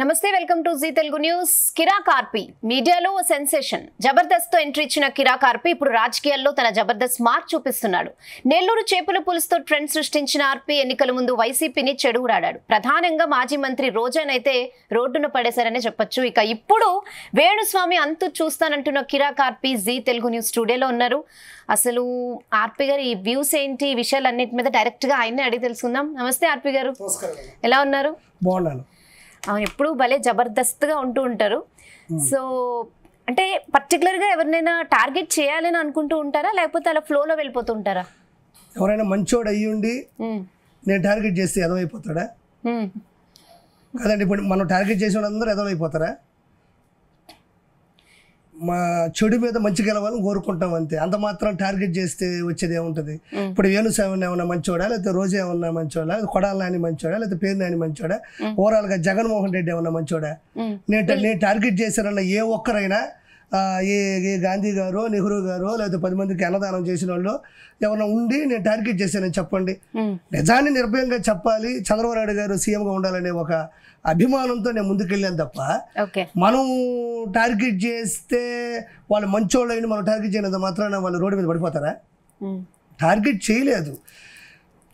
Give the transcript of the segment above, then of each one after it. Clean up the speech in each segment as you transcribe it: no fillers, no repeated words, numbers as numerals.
నమస్తే welcome to Zee Telugu news. Kiraak RP మీడియాలో ఓ సెన్సేషన్. జబర్దస్త్ తో ఎంట్రీ ఇచ్చిన కిరా కార్పి ఇప్పుడు రాజకీయాల్లో తన జబర్దస్త్ మార్క్ చూపిస్తున్నాడు. నెల్లూరు చేపల పులుసుతో ట్రెండ్ సృష్టించిన ఆర్పి ఎన్నికల ముందు వైసీపీని చెడుగుడాడాడు. ప్రధానంగా మాజీ మంత్రి రోజానైతే రోడ్డున పడేశారనే చెప్పొచ్చు. ఇక ఇప్పుడు వేణుస్వామి అంతు చూస్తానంటున్న కిరా కార్పి జీ తెలుగు న్యూస్ స్టూడియోలో ఉన్నారు. అసలు ఆర్పి గారు ఈ వ్యూస్ ఏంటి, ఈ విషయాలన్నిటి మీద డైరెక్ట్ గా ఆయన్ని అడిగి తెలుసుకుందాం. నమస్తే ఆర్పి గారు, ఎలా ఉన్నారు? బాగున్నాను. అవును, ఎప్పుడు భలే జబర్దస్త్గా ఉంటూ ఉంటారు. సో అంటే పర్టికులర్గా ఎవరినైనా టార్గెట్ చేయాలని అనుకుంటూ ఉంటారా, లేకపోతే అలా ఫ్లోలో వెళ్ళిపోతూ ఉంటారా? ఎవరైనా మంచోడు అయ్యుండి నేను టార్గెట్ చేస్తే ఎదవైపోతాడా? కాదండి, ఇప్పుడు మనం టార్గెట్ చేసిన వాళ్ళందరూ ఎదవైపోతారా? మా చెడు మీద మంచి గెలవాలని కోరుకుంటాం అంతే. అంత మాత్రం టార్గెట్ చేస్తే వచ్చేది ఏముంటుంది? ఇప్పుడు వేణుస్వామి ఏమన్నా మంచోడా, లేకపోతే రోజా ఏమన్నా మంచోడా, కొడాల నాని మంచోడా, లేకపోతే పేరు నాని మంచోడా, ఓవరాల్గా జగన్మోహన్ రెడ్డి ఏమన్నా మంచోడా? నేను టార్గెట్ చేశారన్న ఏ ఒక్కరైనా ఏ గాంధీ గారు, నెహ్రూ గారు, లేకపోతే 10 మందికి అన్నదానం చేసిన వాళ్ళు ఎవరైనా ఉండి నేను టార్గెట్ చేశానని చెప్పండి. నిజాన్ని నిర్భయంగా చెప్పాలి. చంద్రబాబు నాయుడు గారు సీఎంగా ఉండాలనే ఒక అభిమానంతో నేను ముందుకెళ్ళాను తప్ప మనం టార్గెట్ చేస్తే వాళ్ళు మంచోళ్ళు అయిన మనం టార్గెట్ చేయనంత మాత్రాన వాళ్ళు రోడ్డు మీద పడిపోతారా? టార్గెట్ చేయలేదు.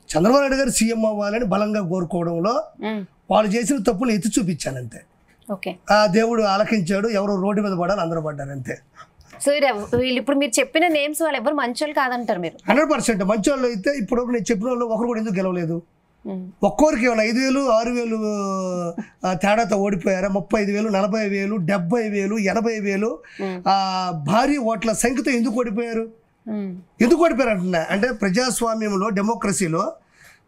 చంద్రబాబు నాయుడు గారు సీఎం అవ్వాలని బలంగా కోరుకోవడంలో వాళ్ళు చేసిన తప్పులు ఎత్తి చూపించాను అంతే. ఆ దేవుడు ఆలకించాడు, ఎవరు రోడ్డు మీద పడాలి అందరూ పడ్డారు అంతే. సో వీళ్ళు ఇప్పుడు మీరు చెప్పిన నేమ్స్ వాళ్ళు ఎవరు మంచోళ్ళు కాదంటారు మీరు? 100% మంచోళ్ళు అయితే ఇప్పుడు నేను చెప్పిన వాళ్ళు ఒకరు కూడా ఎందుకు గెలవలేదు? ఒక్కొరికి ఏమైనా 5,000 6,000 తేడాతో ఓడిపోయారా? 35,000 40,000 70,000 80,000 భారీ ఓట్ల సంఖ్యతో ఎందుకు ఓడిపోయారు? ఎందుకు ఓడిపోయారు అంటున్నా అంటే ప్రజాస్వామ్యంలో, డెమోక్రసీలో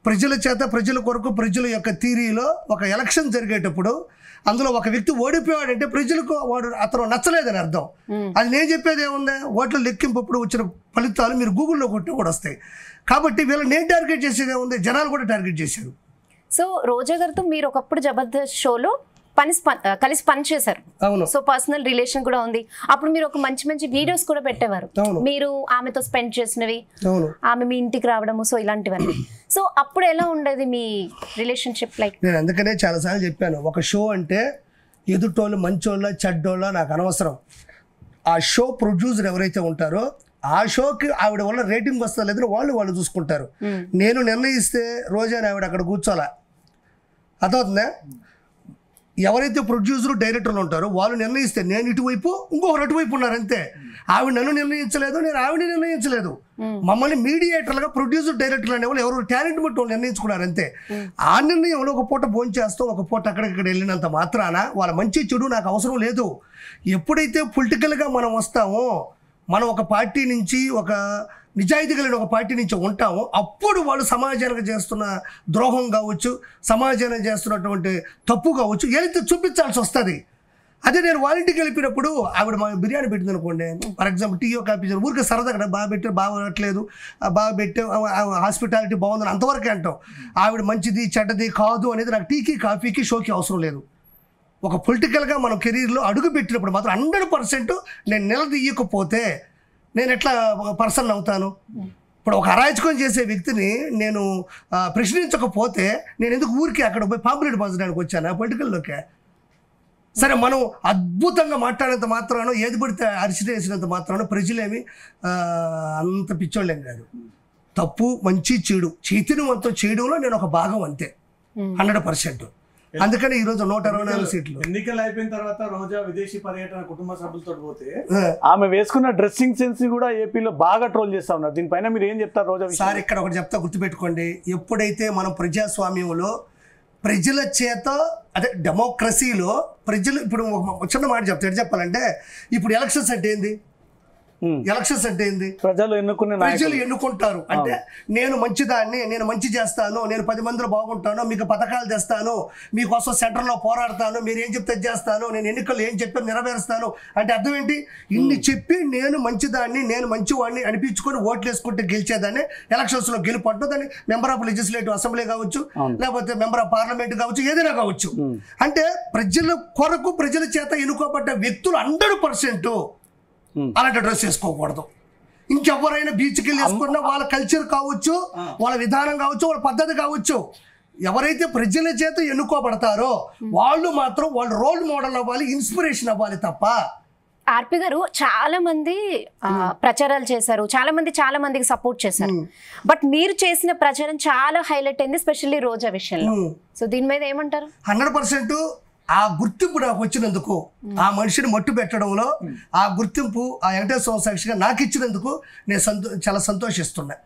ప్రజల చేత, ప్రజల కొరకు, ప్రజల యొక్క థియరీలో ఒక ఎలక్షన్ జరిగేటప్పుడు అందులో ఒక వ్యక్తి ఓడిపోయాడంటే ప్రజలకు అతను నచ్చలేదని అర్థం. అది నేను చెప్పేది ఏముంది, ఓట్ల లెక్కింపు వచ్చిన ఫలితాలు మీరు గూగుల్లో కొట్టి కూడా వస్తాయి. కాబట్టి వీళ్ళు నేను టార్గెట్ చేసేది ఏముంది, జనాలు కూడా టార్గెట్ చేశారు. సో రోజా గారితో మీరు ఒకప్పుడు జబర్దస్త్ షోలో కలిసి పనిచేశారు. అవును. సో పర్సనల్ రిలేషన్ కూడా ఉంది. అప్పుడు మీరు ఒక మంచి మంచి వీడియోస్ కూడా పెట్టేవారు, మీరు ఆమెతో స్పెండ్ చేసినవి, ఆమె మీ ఇంటికి రావడము, సో ఇలాంటివన్నీ. సో అప్పుడు ఎలా ఉండేది మీ రిలేషన్షిప్? లైక్ నేను అందుకనే చాలాసార్లు చెప్పాను, ఒక షో అంటే ఎదుటోళ్ళు మంచోళ్ళ చెడ్డోళ్ళ నాకు అనవసరం. ఆ షో ప్రొడ్యూసర్ ఎవరైతే ఉంటారో ఆ షోకి ఆవిడ వల్ల రేటింగ్ వస్తా లేదని వాళ్ళు చూసుకుంటారు. నేను నిర్ణయిస్తే రోజా ఆవిడ అక్కడ కూర్చోాలా, అర్థమవుతుందా? ఎవరైతే ప్రొడ్యూసర్ డైరెక్టర్లు ఉంటారో వాళ్ళు నిర్ణయిస్తే నేను ఇటువైపు, ఇంకొకరు అటువైపు ఉన్నారు అంతే. ఆవిడ నన్ను నిర్ణయించలేదు, నేను ఆవిడ నిర్ణయించలేదు. మమ్మల్ని మీడియేటర్లుగా ప్రొడ్యూసర్ డైరెక్టర్లు అనేవాళ్ళు ఎవరు టాలెంట్ బట్టి వాళ్ళు నిర్ణయించుకున్నారు అంతే. ఆ నిర్ణయంలో ఒక పూట భోజనం చేస్తాం, ఒక పూట అక్కడిక్కడ వెళ్ళినంత మాత్రాన వాళ్ళ మంచి చెడు నాకు అవసరం లేదు. ఎప్పుడైతే పొలిటికల్గా మనం వస్తామో, మనం ఒక పార్టీ నుంచి, ఒక నిజాయితీ కలిగిన ఒక పార్టీ నుంచి ఉంటాము, అప్పుడు వాళ్ళు సమాజానికి చేస్తున్న ద్రోహం కావచ్చు, సమాజానికి చేస్తున్నటువంటి తప్పు కావచ్చు, ఏదైతే చూపించాల్సి వస్తుంది. అదే నేను వాళ్ళ ఇంటికి వెళ్ళిపోయినప్పుడు ఆవిడ మా బిర్యానీ పెట్టింది అనుకోండి, ఫర్ ఎగ్జాంపుల్ టీయో కాపీ ఊరికే సరదాగా బాగా పెట్టారు, బాగట్లేదు, బాగా పెట్టే హాస్పిటాలిటీ బాగుందని అంతవరకే అంటాం. ఆవిడ మంచిది చెడ్డది కాదు అనేది నాకు టీకి, కాఫీకి, షోకి అవసరం లేదు. ఒక పొలిటికల్గా మనం కెరీర్లో అడుగు పెట్టినప్పుడు మాత్రం 100% నేను నిలదీయకపోతే నేను ఎట్లా పర్సన్ అవుతాను? ఇప్పుడు ఒక అరాచకం చేసే వ్యక్తిని నేను ప్రశ్నించకపోతే నేను ఎందుకు ఊరికి అక్కడ పోయి పాంప్లెట్ పంచడానికి వచ్చాను పొలిటికల్లోకే? సరే, మనం అద్భుతంగా మాట్లాడేంత మాత్రాన, ఏది పడితే అరిచిటేసినంత మాత్రాన ప్రజలేమి అంత పిచ్చోళ్ళేం కాదు. తప్పు, మంచి, చెడు చైతన్యవంతం చేయడంలో నేను ఒక భాగం అంతే, 100%. అందుకని ఈ రోజు 124 సీట్లు. ఎన్నికలు అయిపోయిన తర్వాత రోజా విదేశీ పర్యటన కుటుంబ సభ్యులతో పోతే ఆమె వేసుకున్న డ్రెస్సింగ్ సెన్స్ కూడా ఏపీలో బాగా ట్రోల్ చేస్తా ఉన్నారు. దీనిపైన మీరు ఏం చెప్తారు రోజా? సార్, ఇక్కడ ఒకటి చెప్తా, గుర్తుపెట్టుకోండి. ఎప్పుడైతే మనం ప్రజాస్వామ్యంలో ప్రజల చేత, అదే డెమోక్రసీలో ప్రజలు, ఇప్పుడు చిన్న మాట చెప్తాడు చెప్పాలంటే, ఇప్పుడు ఎలక్షన్స్ అంటే ఏంది? ఎలక్షన్స్ అంటే ఏంది? ప్రజలు ఎన్నుకుంటారు. అంటే నేను మంచిదాన్ని, నేను మంచి చేస్తాను, నేను 10 మందిలో బాగుంటాను, మీకు పథకాలు తెస్తాను, మీకోసం సెంటర్లో పోరాడతాను, మీరు ఏం చెప్తే చేస్తాను, నేను ఎన్నికల్లో ఏం చెప్పి నెరవేరుస్తాను అంటే అర్థం ఏంటి? ఇన్ని చెప్పి నేను మంచిదాన్ని, నేను మంచివాడిని అనిపించుకొని ఓట్లు వేసుకుంటే గెలిచేదాన్ని, ఎలక్షన్స్లో గెలుపట్టు దాన్ని మెంబర్ ఆఫ్ లెజిస్లేటివ్ అసెంబ్లీ కావచ్చు, లేకపోతే మెంబర్ ఆఫ్ పార్లమెంట్ కావచ్చు, ఏదైనా కావచ్చు. అంటే ప్రజల కొరకు, ప్రజల చేత ఎన్నుకోబడ్డ వ్యక్తులు 100% అలాంటి డ్రెస్ వేసుకోకూడదు. ఇంకెవరైనా బీచ్కి వెళ్ళి వేసుకున్నా వాళ్ళ కల్చర్ కావచ్చు, వాళ్ళ విధానం కావచ్చు, వాళ్ళ పద్ధతి కావచ్చు, ఎవరైతే ప్రజల చేత ఎన్నుకోబడతారో వాళ్ళు మాత్రం వాళ్ళు రోల్ మోడల్ అవ్వాలి, ఇన్స్పిరేషన్ అవ్వాలి తప్ప. ఆర్పి గారు చాలా మంది ప్రచారాలు చేశారు, చాలా మందికి సపోర్ట్ చేశారు. బట్ మీరు చేసిన ప్రచారం చాలా హైలైట్ అయింది, స్పెషల్లీ రోజా విషయంలో. సో దీని మీద ఏమంటారు? 100% ఆ గుర్తింపు నాకు వచ్చినందుకు, ఆ మనిషిని మట్టు పెట్టడంలో ఆ గుర్తింపు ఆ వెంకటేశ్వర సాక్షిగా నాకు ఇచ్చినందుకు నేను చాలా సంతోషిస్తున్నా.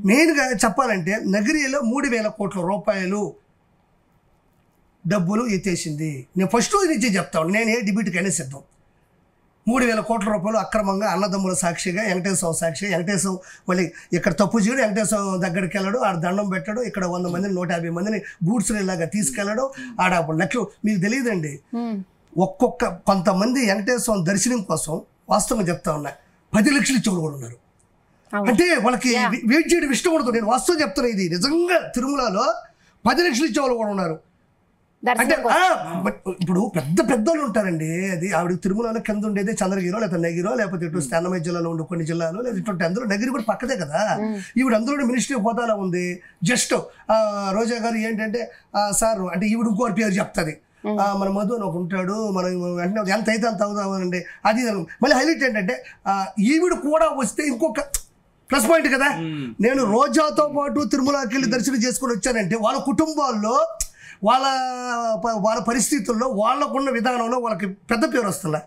మెయిన్గా చెప్పాలంటే నగిరిలో 3,000 కోట్ల రూపాయలు డబ్బులు ఎత్తేసింది. నేను ఫస్ట్ నుంచి చెప్తాను, నేను ఏ డిబేట్కైనా సిద్ధం. 3,000 కోట్ల రూపాయలు అక్రమంగా అన్నదమ్ముల సాక్షిగా వెంకటేశ్వర సాక్షిగా, వెంకటేశ్వర మళ్ళీ ఇక్కడ తప్పు చేయడు, వెంకటేశ్వర దగ్గరికి వెళ్ళడు, ఆడ దండం పెట్టడు, ఇక్కడ 100 మందిని 150 మందిని గూడ్స్ ఇలాగా తీసుకెళ్ళడు, ఆడ లెక్కలు మీకు తెలియదండి. ఒక్కొక్క కొంతమంది వెంకటేశ్వర దర్శనం కోసం వాస్తవంగా చెప్తా ఉన్నా 10 లక్షలు ఇచ్చేవాళ్ళు కూడా ఉన్నారు. అంటే వాళ్ళకి వెయిట్ చేయడం ఇష్టం ఉండదు. నేను వాస్తవం చెప్తున్నా, ఇది నిజంగా తిరుమలలో 10 లక్షలు ఇచ్చేవాళ్ళు కూడా ఉన్నారు. అంటే ఇప్పుడు పెద్దోళ్ళు ఉంటారండి. అది ఆవిడ తిరుమలలో కింద ఉండేది చంద్రగిరో లేకపోతే నగిరో లేకపోతే ఇటు అన్నమయ్య జిల్లాలో ఉండే కొన్ని జిల్లాలో లేదా ఇటువంటి అందులో నగిరి కూడా పక్కదే కదా. ఈవిడ అందులో మినిస్ట్రీ హోదాలో ఉంది. జస్ట్ రోజా గారు ఏంటంటే సార్ అంటే ఈవిడ ఇంకోటి పేరు చెప్తుంది, మన మధు అని ఒక ఉంటాడు, మనం వెంటనే ఎంత అయితే అంత అవుతామండి అది. మళ్ళీ హైలైట్ ఏంటంటే ఈవిడ కూడా వస్తే ఇంకొక ప్లస్ పాయింట్ కదా. నేను రోజాతో పాటు తిరుమలకి వెళ్ళి దర్శనం చేసుకుని వచ్చానంటే వాళ్ళ కుటుంబాల్లో వాళ్ళ పరిస్థితుల్లో వాళ్ళకున్న విధానంలో వాళ్ళకి పెద్ద పేరు వస్తుందా.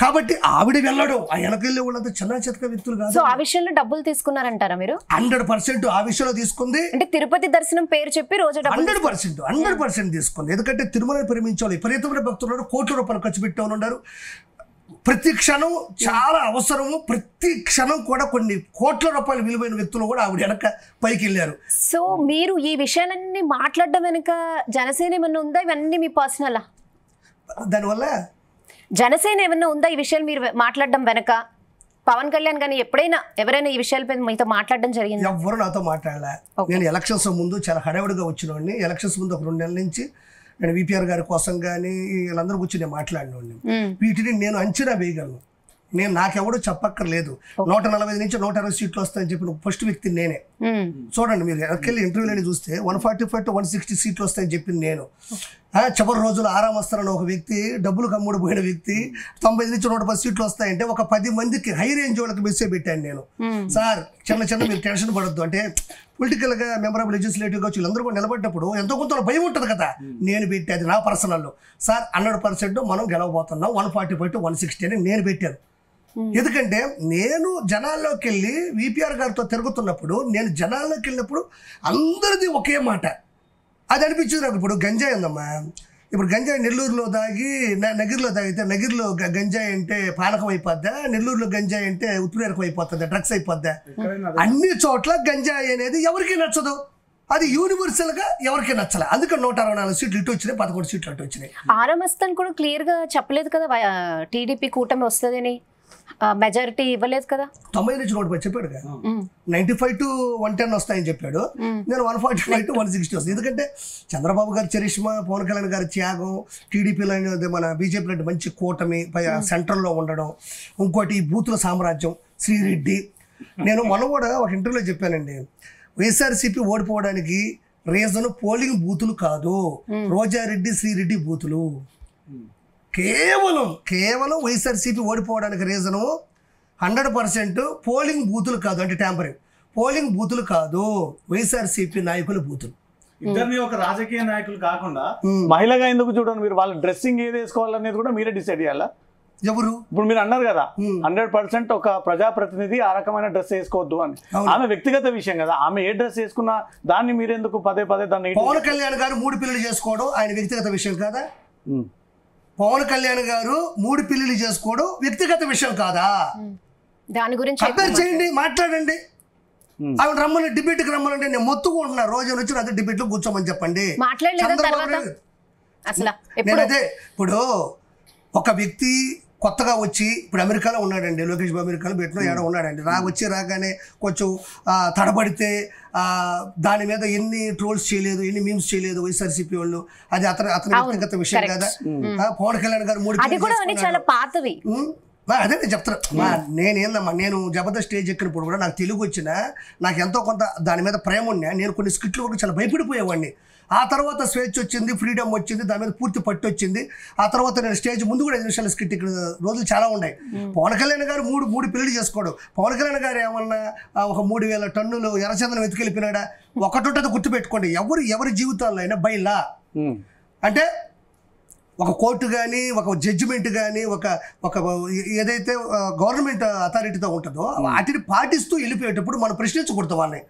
కాబట్టి ఆవిడ వెళ్ళడం ఆ వెనకెళ్ళే వాళ్ళంతా చిన్న చితక వ్యక్తులు కాదు. సో ఆ విషయంలో డబ్బులు తీసుకున్నారంటారా మీరు? 100% ఆ విషయంలో తీసుకుంది. అంటే తిరుపతి దర్శనం పేరు చెప్పి రోజు 100% తీసుకుంది. ఎందుకంటే తిరుమలని ప్రేమించే వాళ్ళు విపరీతమైన భక్తులు, కోట్ల రూపాయలు ఖర్చు పెట్టే వాళ్ళు ఉన్నారు. ప్రతి క్షణం చాలా అవసరము, ప్రతి క్షణం కూడా కొన్ని కోట్ల రూపాయల విలువైన వ్యక్తులు కూడా ఆవిడ వెనక పైకి వెళ్ళారు. సో మీరు ఈ విషయాలన్నీ మాట్లాడడం వెనుక జనసేన ఏమన్నా ఉందా? ఇవన్నీ మీ పర్సనలా? దానివల్ల జనసేన ఏమన్నా ఉందా ఈ విషయాలు మీరు మాట్లాడడం వెనక? పవన్ కళ్యాణ్ కానీ ఎప్పుడైనా ఎవరైనా ఈ విషయాలపై మీతో మాట్లాడడం జరిగింది? ఎవరు నాతో మాట్లాడలే. నేను ఎలక్షన్స్ ముందు చాలా హడావుడిగా వచ్చినవాడిని. ఎలక్షన్స్ ముందు ఒక 2 నెలల నుంచి నేను విపిఆర్ గారి కోసం కానీ వీళ్ళందరూ కూర్చొని నేను మాట్లాడినవాడిని. వీటిని నేను అంచనా వేయగలను. నేను నాకెవడో చెప్పక్కర్లేదు. 140 నుంచి 160 సీట్లు వస్తాయని చెప్పిన ఫస్ట్ వ్యక్తి నేనే. చూడండి మీరు ఎక్కడికెళ్ళి ఇంటర్వ్యూలని చూస్తే 145 to 160 సీట్లు వస్తాయని చెప్పింది నేను. చివరి రోజులు ఆరాం వస్తానని ఒక వ్యక్తి, డబ్బులు కమ్ముడు పోయిన వ్యక్తి 90 నుంచి 110 సీట్లు వస్తాయంటే ఒక 10 మందికి హై రేంజ్ వాళ్ళకి మెసేజ్ పెట్టాను నేను. సార్ చిన్న మీరు టెన్షన్ పడద్దు, అంటే పొలిటికల్గా మెంబర్ ఆఫ్ లెజిస్లేటివ్గా వచ్చి వీళ్ళందరూ కూడా నిలబడ్డప్పుడు ఎంతో కొంత భయం ఉంటుంది కదా. నేను పెట్టి అది నా పర్సనల్లో సార్ 100% మనం గెలవబోతున్నాం 145 to 160 అని నేను పెట్టాను. ఎందుకంటే నేను జనాల్లోకి వెళ్ళి విపిఆర్ గారితో తిరుగుతున్నప్పుడు, నేను జనాల్లోకి వెళ్ళినప్పుడు అందరిది ఒకే మాట. అది అనిపించింది నాకు. ఇప్పుడు గంజాయి ఉందమ్మా, ఇప్పుడు గంజాయి నెల్లూరులో దాగి నగిరిలో తాగితే నగిరిలో గంజాయి అంటే పానకం అయిపోద్దా, నెల్లూరులో గంజాయి అంటే ఉత్తురేరకం అయిపోతుందా, డ్రగ్స్ అయిపోద్దా? అన్ని చోట్ల గంజాయి అనేది ఎవరికి నచ్చదు. అది యూనివర్సల్గా ఎవరికి నచ్చలే. అందుకని 164 సీట్లు ఇటు వచ్చినాయి, 11 సీట్లు అటు వచ్చినాయి. ఆరమస్తాన్ కూడా క్లియర్గా చెప్పలేదు కదా టీడీపీ కూటమి వస్తుందని, మెజారిటీ ఇవ్వలేదు కదా. 90 నుంచి 110 చెప్పాడు కదా, 95 to 110 వస్తాయని చెప్పాడు. నేను 145 to 160 వస్తాయి. ఎందుకంటే చంద్రబాబు గారి చరిష్మా, పవన్ కళ్యాణ్ గారి త్యాగం, టీడీపీలో మన బీజేపీ లాంటి మంచి కూటమి సెంట్రల్లో ఉండడం, ఇంకోటి ఈ బూతుల సామ్రాజ్యం, శ్రీరెడ్డి. నేను మొన్న కూడా ఒక ఇంటర్వ్యూలో చెప్పానండి, వైఎస్ఆర్సీపీ ఓడిపోవడానికి రీజన్ పోలింగ్ బూతులు కాదు, రోజారెడ్డి శ్రీరెడ్డి బూతులు. కేవలం వైఎస్ఆర్సీపీ ఓడిపోవడానికి రీజను 100% పోలింగ్ బూతులు కాదు, అంటే ట్యాంపరింగ్. పోలింగ్ బూతులు కాదు, వైఎస్ఆర్సీపీ నాయకుల బూతులు. ఇద్దరిని ఒక రాజకీయ నాయకులు కాకుండా మహిళగా ఎందుకు చూడండి మీరు? వాళ్ళ డ్రెస్సింగ్ ఏది వేసుకోవాలనేది కూడా మీరే డిసైడ్ చేయాలా? ఎవరు? ఇప్పుడు మీరు అన్నారు కదా 100% ఒక ప్రజాప్రతినిధి ఆ రకమైన డ్రెస్ వేసుకోవద్దు అని. ఆమె వ్యక్తిగత విషయం కదా, ఆమె ఏ డ్రెస్ వేసుకున్నా దాన్ని మీరెందుకు పదే దాన్ని? పవన్ కళ్యాణ్ గారు 3 పెళ్లిళ్ళు చేసుకోవడం ఆయన వ్యక్తిగత విషయం కాదా? పవన్ కళ్యాణ్ గారు 3 పెళ్లిళ్ళు చేసుకోవడం వ్యక్తిగత విషయం కాదా? దాని గురించి కంపేర్ చేయండి, మాట్లాడండి. ఆవిడ రమ్మని డిబేట్కి రమ్మనంటే నేను మొత్తుకుంటున్నా, రోజు వచ్చి అదే డిబేట్లో కూర్చోమని చెప్పండి. నేనదే ఇప్పుడు ఒక వ్యక్తి కొత్తగా వచ్చి ఇప్పుడు అమెరికాలో ఉన్నాడండి, లోకేష్ బాబు అమెరికాలో పెట్టిన ఏడో ఉన్నాడండి. రాగానే కొంచెం తడబడితే దాని మీద ఎన్ని ట్రోల్స్ చేయలేదు, ఎన్ని మీమ్స్ చేయలేదు వైఎస్ఆర్సీపీ వాళ్ళు. అది అతని వ్యక్తిగత విషయం కదా. పవన్ కళ్యాణ్ గారు 3 అదే నేను చెప్తున్నా. నేనేందమ్మా, నేను జబర్దస్త్ స్టేజ్ ఎక్కినప్పుడు కూడా నాకు తెలుగు వచ్చినా, నాకు ఎంతో కొంత దాని మీద ప్రేమ ఉన్నా, నేను కొన్ని స్కిట్లు కూడా చాలా భయపడిపోయేవాడిని. ఆ తర్వాత స్వేచ్ఛ వచ్చింది, ఫ్రీడమ్ వచ్చింది, దాని మీద పూర్తి పట్టు వచ్చింది. ఆ తర్వాత నేను స్టేజ్ ముందు కూడా 5 నిమిషాల స్కిట్ ఇక్కడ రోజులు చాలా ఉన్నాయి. పవన్ కళ్యాణ్ గారు మూడు పెళ్లి చేసుకోవడం, పవన్ కళ్యాణ్ గారు ఏమన్నా ఒక 3000 టన్నులు ఎర్రచందనం వెతికెళ్ళిపోయినాడా? ఒకటి ఉంటుంది గుర్తుపెట్టుకోండి, ఎవరి జీవితాల్లో అయినా బైలా అంటే ఒక కోర్టు కానీ ఒక జడ్జిమెంట్ కానీ ఒక ఏదైతే గవర్నమెంట్ అథారిటీతో ఉంటుందో వాటిని పాటిస్తూ వెళ్ళిపోయేటప్పుడు మనం ప్రశ్నించకూడదు వాళ్ళని.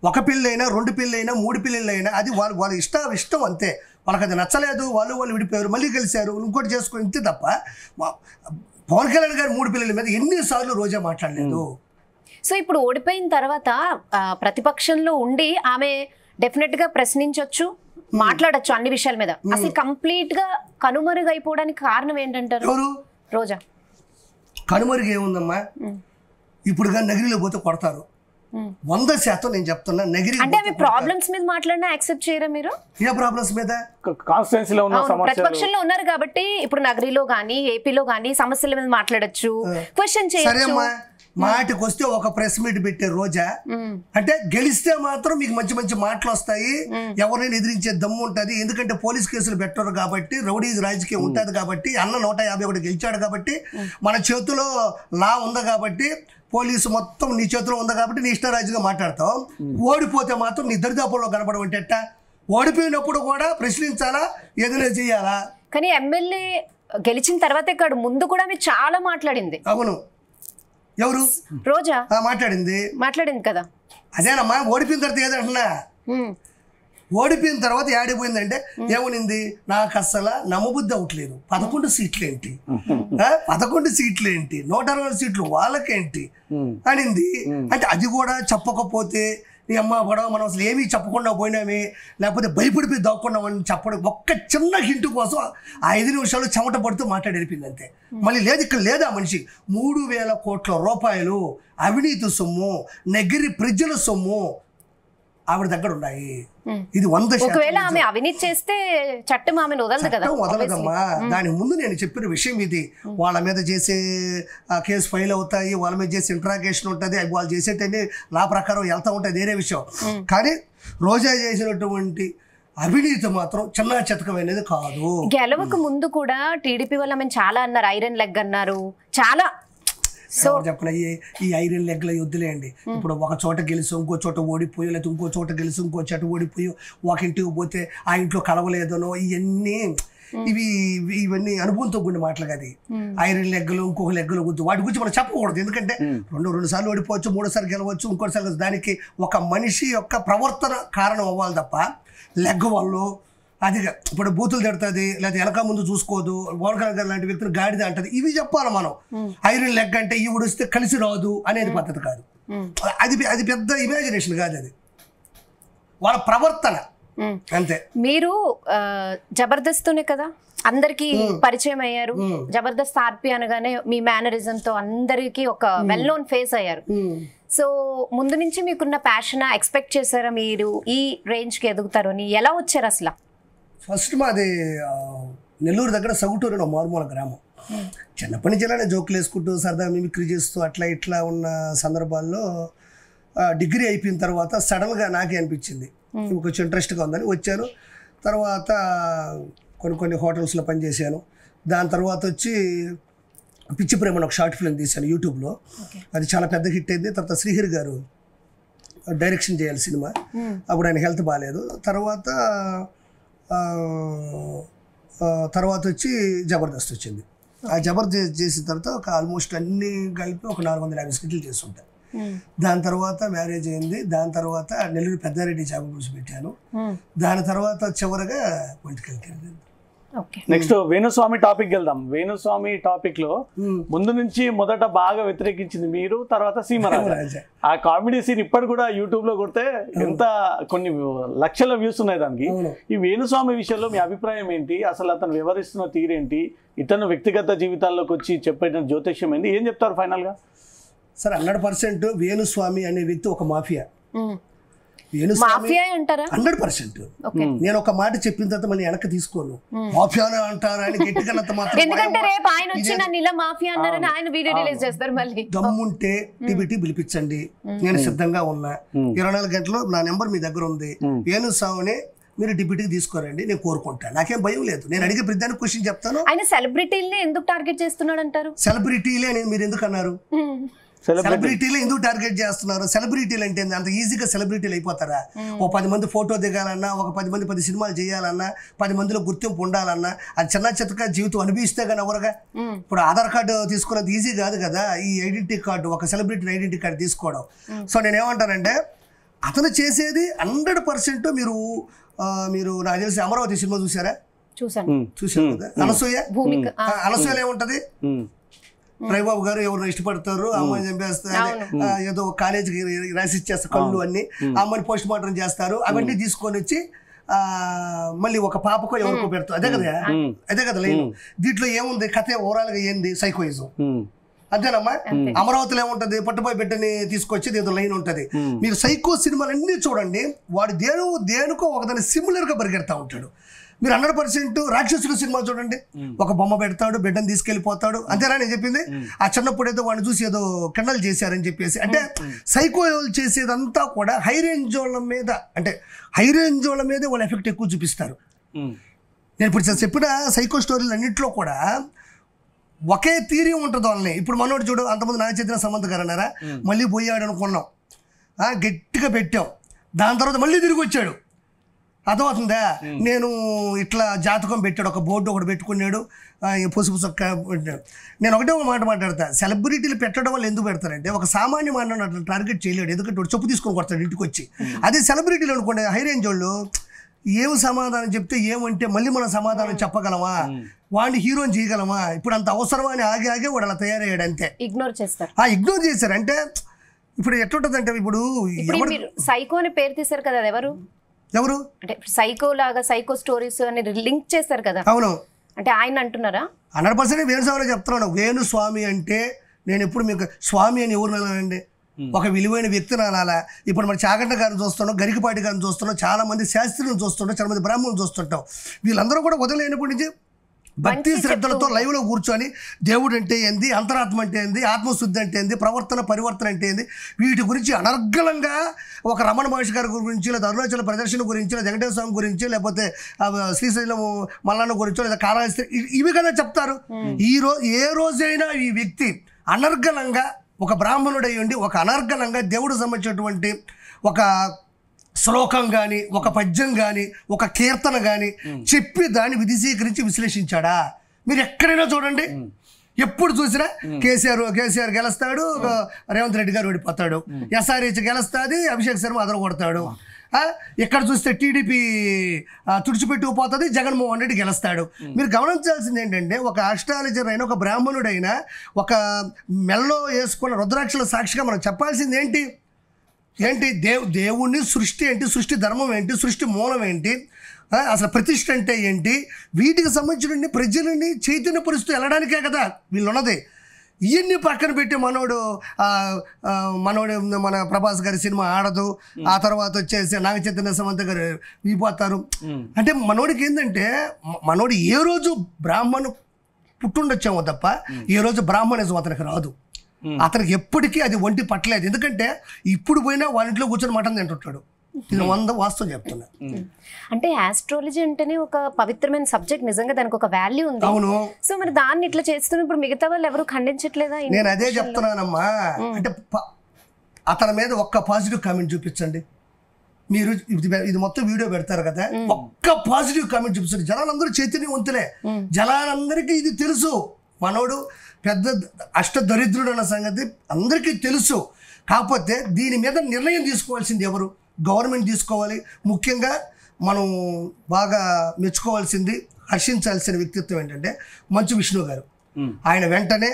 ఒక పెళ్ళైనా 2 పెళ్ళైనా 3 పెళ్ళైనా అది వాళ్ళ ఇష్టం అంతే. వాళ్ళకి అది నచ్చలేదు, వాళ్ళు విడిపోయారు, మళ్ళీ కలిశారు, ఇంకోటి చేసుకుని ఇంతే తప్ప పవన్ కళ్యాణ్ గారు 3 పెళ్ళిళ్ళ మీద ఎన్నిసార్లు రోజా మాట్లాడలేదు. సో ఇప్పుడు ఓడిపోయిన తర్వాత ప్రతిపక్షంలో ఉండి ఆమె డెఫినెట్ గా ప్రశ్నించవచ్చు, మాట్లాడచ్చు అన్ని విషయాల మీద. అసలు కంప్లీట్ గా కనుమరుగైపోవడానికి కారణం ఏంటంటారు? రోజా కనుమరుగు ఏముందమ్మా, ఇప్పుడు కానీ నగిరిలో పోతే కొడతారు 100%. నేను చెప్తున్నా, నగిరి అంటే అవి ప్రాబ్లమ్స్ మీద మాట్లాడినా యాక్సెప్ట్ చేయరా మీరు? ఏ ప్రాబ్లమ్స్ మీద? కాన్స్టిట్యున్సీలో ఉన్న సమస్యలు, ప్రతిపక్షంలో ఉన్నారు కాబట్టి ఇప్పుడు నగరిలో గానీ ఏపీలో గానీ సమస్యల మీద మాట్లాడొచ్చు, క్వశ్చన్ చేయొచ్చు. మాటికి వస్తే ఒక ప్రెస్ మీట్ పెట్టే రోజా అంటే గెలిస్తే మాత్రం మీకు మంచి మంచి మాటలు వస్తాయి, ఎవరినైనా ఎదిరించే దమ్ము ఉంటుంది. ఎందుకంటే పోలీస్ కేసులు పెట్టరు కాబట్టి, రౌడీ రాజకీయం ఉంటుంది కాబట్టి, అన్న 151 గెలిచాడు కాబట్టి, మన చేతిలో లా ఉంది కాబట్టి, పోలీసు మొత్తం నీ చేతిలో ఉంది కాబట్టి నీ ఇష్టరాజుగా మాట్లాడతావు. ఓడిపోతే మాత్రం నీ దరిదాపుల్లో కనపడమంటే ఎట్టా? ఓడిపోయినప్పుడు కూడా ప్రశ్నించాలా, ఏదైనా చేయాలా? కానీ ఎమ్మెల్యే గెలిచిన తర్వాత ఇక్కడ ముందు కూడా మీరు చాలా మాట్లాడింది. అవును, ఎవరు? రోజా మాట్లాడింది కదా. అదేనమ్మా, ఓడిపోయిన తర్వాత ఏదంటున్నా, ఓడిపోయిన తర్వాత ఏడిపోయిందంటే ఏమనింది, నాకు అస్సలు నమ్మబుద్ధి అవట్లేదు, 11 సీట్లు ఏంటి, 11 సీట్లు ఏంటి, 160 సీట్లు వాళ్ళకేంటి అనింది. అంటే అది కూడా చెప్పకపోతే నీ అమ్మ గొడవ, మనం అసలు ఏమీ చెప్పకుండా పోయినామే, లేకపోతే భయపడిపోయి దాక్కున్నామని చెప్పడం ఒక్క చిన్న హింటు కోసం 5 నిమిషాలు చెమట పడుతూ మాట్లాడి వెళ్ళిపోయింది అంతే. మళ్ళీ లేదు, ఇక్కడ లేదా మనిషి 3000 కోట్ల రూపాయలు అవినీతి సొమ్ము, నగిరి ప్రజల సొమ్ము ఆవిడ దగ్గర ఉన్నాయి. ఇది 100%. ఒకవేళ ఆమె అవినీతి చేస్తే చట్టం ఆమెను వదలదు కదా. వదలదమ్మా. దాని ముందు నేను చెప్పిన విషయం ఇది. వాళ్ళ మీద చేసే కేసు ఫైల్ అవుతాయి, వాళ్ళ మీద చేసే ఇంట్రాగేషన్ ఉంటుంది, వాళ్ళు చేసేటన్ని లా ప్రకారం వెళ్తూ ఉంటుంది, వేరే విషయం. కానీ రోజా చేసినటువంటి అవినీతి మాత్రం చిన్న చితకమైనది కాదు. గెలవక ముందు కూడా టీడీపీ వల్ల మేము చాలా అన్నారు, ఐరన్ లెగ్ అన్నారు, చాలా చెప్పలే. ఈ ఐరన్ లెగ్ల వద్దులేండి. ఇప్పుడు ఒక చోట గెలిచి ఇంకో చోట ఓడిపోయి, లేకపోతే ఇంకో చోట గెలిచి ఇంకో చోట ఓడిపోయి, ఒక ఇంటికి పోతే ఆ ఇంట్లో కలవలేదనో, ఇవన్నీ అనుభవంతో కూడిన మాటలు కాదు. ఐరన్ లెగ్గలు ఇంకొక లెగ్గలు వద్దు, వాటి గురించి మనం చెప్పకూడదు. ఎందుకంటే 2 సార్లు ఓడిపోవచ్చు, 3సారి గెలవచ్చు, ఇంకోటిసారి. దానికి ఒక మనిషి యొక్క ప్రవర్తన కారణం అవ్వాలి తప్ప లెగ్ వాళ్ళు అది ఇప్పుడు బూతులు తిడుతుంది, లేదా వెనక ముందు చూసుకోదు, గోడకల్ గారు లాంటి వ్యక్తులు గాడిద అంటది, ఇవి చెప్పాలి మనం. ఐరన్ లెగ్ అంటే ఈ ఉడిస్తే కలిసి రాదు అనేది పద్ధతి కాదు. అది పెద్ద ఇమాజినేషన్ కాదు, అది వాళ్ళ ప్రవర్తన అంతే. మీరు జబర్దస్త్ కదా అందరికి పరిచయం అయ్యారు. జబర్దస్త్ ఆర్పి అనగానే మీ మేనరిజం తో అందరికి ఒక వెల్ నోన్ ఫేస్ అయ్యారు. సో ముందు నుంచి మీకున్న ప్యాషన్ ఎక్స్పెక్ట్ చేశారా మీరు ఈ రేంజ్ కి ఎదుగుతారు అని? ఎలా వచ్చారు అసలు? ఫస్ట్ మాది నెల్లూరు దగ్గర సగుటూరు అని మారుమూల గ్రామం. చిన్నప్పటి నుంచి ఇలానే జోకులు వేసుకుంటూ సరదా మిమిక్రీ చేస్తూ అట్లా ఇట్లా ఉన్న సందర్భాల్లో డిగ్రీ అయిపోయిన తర్వాత సడన్గా నాకే అనిపించింది కొంచెం ఇంట్రెస్ట్గా ఉందని వచ్చాను. తర్వాత కొన్ని హోటల్స్లో పనిచేశాను. దాని తర్వాత వచ్చి పిచ్చి ప్రేమ ఒక షార్ట్ ఫిల్మ్ తీశాను యూట్యూబ్లో. అది చాలా పెద్ద హిట్ అయింది. తర్వాత శ్రీహరి గారు డైరెక్షన్ చేయాలి సినిమా, అప్పుడు ఆయన హెల్త్ బాగాలేదు. తర్వాత వచ్చి జబర్దస్త్ వచ్చింది. ఆ జబర్దస్త్ చేసిన తర్వాత ఒక ఆల్మోస్ట్ అన్ని కలిపి ఒక 450 స్కిట్లు చేస్తుంటాను. దాని తర్వాత మ్యారేజ్ అయింది. దాని తర్వాత నెల్లూరు పెద్దారెడ్డి చేప పులుసు పెట్టాను. దాని తర్వాత చివరగా పొలిటికల్కి వెళ్ళింది. నెక్స్ట్ వేణుస్వామి టాపిక్ వెళ్దాం. వేణుస్వామి టాపిక్ లో ముందు నుంచి మొదట బాగా వ్యతిరేకించింది మీరు, తర్వాత సీమరాజు. ఆ కామెడీ సీన్ ఇప్పటి కూడా యూట్యూబ్ లో కొడితే ఎంత కొన్ని లక్షల వ్యూస్ ఉన్నాయి దానికి. ఈ వేణుస్వామి విషయంలో మీ అభిప్రాయం ఏంటి? అసలు అతను వ్యవహరిస్తున్న తీరేంటి? ఇతను వ్యక్తిగత జీవితాల్లోకి వచ్చి చెప్పిన జ్యోతిష్యం ఏంటి? ఏం చెప్తారు ఫైనల్ గా? సార్ 100% వేణుస్వామి అనే వ్యక్తి ఒక మాఫియా. 100%. నేను ఒక మాట చెప్పిన తర్వాత మళ్ళీ వెనక్కి తీసుకోను. మాఫియానే అంటారు అని గట్టిగానంత మాత్రం. దమ్ముంటే టీబీటీ పిలిపించండి, నేను సిద్ధంగా ఉన్నా. 24 గంటలు నా నెంబర్ మీ దగ్గర ఉంది. వేణుస్వామిని మీరు డిప్యూటీకి తీసుకోరండి, నేను కోరుకుంటాను, నాకేం భయం లేదు. నేను అడిగే ప్రతిదానికి క్వశ్చన్ చెప్తాను. ఆయన సెలబ్రిటీలనే ఎందుకు టార్గెట్ చేస్తున్నాడు అంటారు? సెలబ్రిటీలే అని మీరు ఎందుకు అన్నారు? సెలబ్రిటీలు ఎందుకు టార్గెట్ చేస్తున్నారు? సెలబ్రిటీలు అంటే అంత ఈజీగా సెలబ్రిటీలు అయిపోతారా? ఓ 10 మంది ఫోటో దిగాలన్నా, ఒక 10 మంది 10 సినిమాలు చేయాలన్నా, 10 మందిలో గుర్తింపు ఉండాలన్నా, అది చిన్న చిత్తగా జీవితం అనిపిస్తే కానీ ఎవరుగా. ఇప్పుడు ఆధార్ కార్డు తీసుకున్నది ఈజీ కాదు కదా, ఈ ఐడెంటిటీ కార్డు, ఒక సెలబ్రిటీ ఐడెంటిటీ కార్డు తీసుకోవడం. సో నేనేమంటానంటే అతను చేసేది 100% మీరు నాకు తెలిసి అమరావతి సినిమా చూసారా? చూసారు కదా. అనసూయలో ఏముంటది, రవిబాబు గారు ఎవరు ఇష్టపడతారు, అమ్మాయిని చంపేస్తారు, ఏదో కాలేజీకి రాసి ఇచ్చేస్తారు కళ్ళు అన్ని, అమ్మాయిని పోస్ట్ మార్టం చేస్తారు, అవన్నీ తీసుకొని వచ్చి మళ్ళీ ఒక పాపకో ఎవరికో పెడతారు. అదే కదా లైన్. దీంట్లో ఏముంది కథ, ఓవరాల్ గా ఏంది? సైకోయిజం అంతేనమ్మా. అమరావతిలో ఏముంటది, పట్టుపోయి బిడ్డని తీసుకొచ్చి ఏదో లైన్ ఉంటది. మీరు సైకో సినిమాలన్నీ చూడండి, వాడు దేనికో ఒకదాన్ని సిమిలర్ గా పరిగెడతా ఉంటాడు. మీరు 100% రాక్షసుడు సినిమా చూడండి, ఒక బొమ్మ పెడతాడు, బిడ్డను తీసుకెళ్లిపోతాడు, అంతేనా నేను చెప్పింది? ఆ చిన్నప్పుడు ఏదో వాడిని చూసి ఏదో కిండల్ చేశారని చెప్పేసి, అంటే సైకో చేసేదంతా కూడా హై రేంజ్ వాళ్ళ మీద, అంటే హై రేంజ్ వాళ్ళ మీద వాళ్ళ ఎఫెక్ట్ ఎక్కువ చూపిస్తారు. నేను ఇప్పుడు చెప్పిన సైకో స్టోరీలు అన్నింటిలో కూడా ఒకే థియరీ ఉంటుంది వాళ్ళని. ఇప్పుడు మనోడు చూడు, అంతమంది నాకు చెందిన సమంత గారు అన్నారా, మళ్ళీ పోయాడు అనుకున్నాం, గట్టిగా పెట్టాం, దాని తర్వాత మళ్ళీ తిరిగి వచ్చాడు. అర్థమవుతుందా? నేను ఇట్లా జాతకం పెట్టాడు, ఒక బోర్డు ఒకటి పెట్టుకున్నాడు, పసుపు చొక్క పెట్టాడు. నేను ఒకటే ఒక మాట మాట్లాడతా, సెలబ్రిటీలు పెట్టడం వల్ల ఎందుకు పెడతారంటే ఒక సామాన్య మానవుడు అట్లా టార్గెట్ చేయలేడు, ఎందుకంటే వాడు చెప్పు తీసుకొని కొడతాడు ఇంటికి వచ్చి. అదే సెలబ్రిటీలు అనుకోండి, హై రేంజ్ వాళ్ళు ఏం సమాధానం చెప్తే ఏమంటే మళ్ళీ మనం సమాధానం చెప్పగలమా, వాడిని హీరోని చేయగలమా, ఇప్పుడు అంత అవసరమా అని ఆగి వాడు అలా తయారయ్యాడు, అంతే. ఇగ్నోర్ చేస్తారు. ఇగ్నోర్ చేశారు. అంటే ఇప్పుడు ఎట్లుంటది అంటే, ఇప్పుడు సైకో అని పేరు తీశారు కదా, అది ఎవరు అంటే సైకో లాగా సైకో స్టోరీస్ అని లింక్ చేశారు కదా. అవును, అంటే ఆయన అంటున్నారా? 100% వేణుస్వామి చెప్తున్నాను. వేణుస్వామి అంటే నేను ఎప్పుడు మీకు స్వామి అని ఎవరు అనాలండి? ఒక విలువైన వ్యక్తిని అనాలా? ఇప్పుడు మన చాగంట గారిని చూస్తున్నాం, గరికపాటి గారిని చూస్తున్నాం, చాలా మంది శాస్త్రులను చూస్తుంటాం, చాలా మంది బ్రాహ్మణులు చూస్తుంటాం. వీళ్ళందరూ కూడా వదిలేనప్పటి నుంచి భక్తి శ్రద్ధలతో లైవ్లో కూర్చొని దేవుడు అంటే ఏంది, అంతరాత్మ అంటే ఏంది, ఆత్మశుద్ధి అంటే ఏంది, ప్రవర్తన పరివర్తన అంటే ఏంది, వీటి గురించి అనర్గళంగా ఒక రమణ మహర్షి గారి గురించి, లేదా అరుణాచల ప్రదర్శన గురించి, లేదా వెంకటేశ్వర స్వామి గురించి, లేకపోతే శ్రీశైలం మల్లన్న గురించో, లేదా కాళహస్తి, ఇవి కదా చెప్తారు. ఏ రోజైనా ఈ వ్యక్తి అనర్గళంగా ఒక బ్రాహ్మణుడై ఉండి ఒక అనర్గళంగా దేవుడు సంబంధించినటువంటి ఒక శ్లోకం కానీ, ఒక పద్యం కానీ, ఒక కీర్తన కానీ చెప్పి దాన్ని విధిశీకరించి విశ్లేషించాడా? మీరు ఎక్కడైనా చూడండి, ఎప్పుడు చూసినా కేసీఆర్ గెలుస్తాడు, రేవంత్ రెడ్డి గారు ఓడిపోతాడు, ఎస్ఆర్హెచ్ గెలుస్తుంది, అభిషేక్ శర్మ అదర కొడతాడు. ఇక్కడ చూస్తే టీడీపీ తుడిచిపెట్టుకుపోతుంది, జగన్మోహన్ రెడ్డి గెలుస్తాడు. మీరు గమనించాల్సింది ఏంటంటే, ఒక ఆస్ట్రాలజర్ అయినా, ఒక బ్రాహ్మణుడైనా, ఒక మెల్లో వేసుకున్న రుద్రాక్షల సాక్షిగా మనం చెప్పాల్సింది ఏంటి? దేవుణ్ణి, సృష్టి ఏంటి, సృష్టి ధర్మం ఏంటి, సృష్టి మూలం ఏంటి, అసలు ప్రతిష్ఠ అంటే ఏంటి, వీటికి సంబంధించిన ప్రజలని చైతన్యపరుస్తూ వెళ్ళడానికే కదా వీళ్ళు ఉన్నది. ఇవన్నీ పక్కన పెట్టి మనోడు మన ప్రభాస్ గారి సినిమా ఆడదు, ఆ తర్వాత వచ్చేసి నాగ చైతన్య సమంత గారు వీపోతారు. అంటే మనోడికి ఏంటంటే, మనోడు ఏ రోజు బ్రాహ్మణు పుట్టుండొచ్చామో తప్ప ఏ రోజు బ్రాహ్మణిజం అతనికి రాదు. అతనికి ఎప్పటికీ అది ఒంటి పట్టలేదు. ఎందుకంటే ఇప్పుడు పోయినా వాళ్ళ ఇంట్లో కూర్చొని మటన్ తింటుంటాడు. ఇది 100 వాస్తవం చెప్తున్నా. అంటే ఆస్ట్రాలజీ అంటేనే ఒక పవిత్రమైన సబ్జెక్ట్, నిజంగా దానికి ఒక వాల్యూ ఉంది. అవును. సో మరి దాన్ని ఇట్లా చేస్తున్నప్పుడు మిగతా వాళ్ళు ఎవరు ఖండించట్లేదా? నేను అదే చెప్తున్నానమ్మా. అంటే అతని మీద ఒక్క పాజిటివ్ కామెంట్ చూపించండి. మీరు ఇది మొత్తం వీడియో పెడతారు కదా, ఒక్క పాజిటివ్ కామెంట్ చూపించండి. జనాలందరూ చైతన్యవంతులే, జనాలందరికీ ఇది తెలుసు. మనోడు పెద్ద అష్టదరిద్రుడు అన్న సంగతి అందరికీ తెలుసు. కాకపోతే దీని మీద నిర్ణయం తీసుకోవాల్సింది ఎవరు? గవర్నమెంట్ తీసుకోవాలి. ముఖ్యంగా మనం బాగా మెచ్చుకోవాల్సింది, హర్షించాల్సిన వ్యక్తిత్వం ఏంటంటే మంచు విష్ణు గారు. ఆయన వెంటనే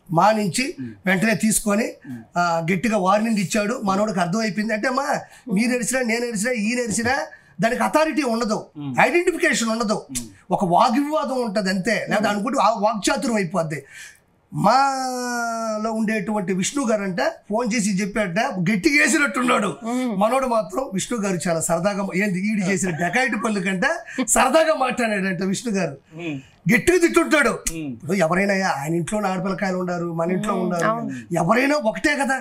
మానించి వెంటనే తీసుకొని గట్టిగా వార్నింగ్ ఇచ్చాడు. మనోడికి అర్థమైపోయింది. అంటే అమ్మా, మీరు ఎరిసినా, నేను ఎరిసినా, ఈయన ఎరిసినా దానికి అథారిటీ ఉండదు, ఐడెంటిఫికేషన్ ఉండదు, ఒక వాగ్వివాదం ఉంటుంది అంతే. లేదా అనుకుంటే ఆ వాక్చాతుర్యం అయిపోద్ది. మాలో ఉండేటువంటి విష్ణు గారు అంటే ఫోన్ చేసి చెప్పాట, గట్టిగా వేసినట్టున్నాడు. మనోడు మాత్రం విష్ణు గారు చాలా సరదాగా, ఏంది ఈడు చేసిన డకాయిటి పనుల కంటే సరదాగా మాట్లాడాడంట విష్ణు గారు. గట్టిగా తిట్టుంటాడు. ఇప్పుడు ఎవరైనా ఆయన ఇంట్లో ఆడపిల్లకాయలు ఉండారు, మన ఇంట్లో ఉండారు, ఎవరైనా ఒకటే కదా.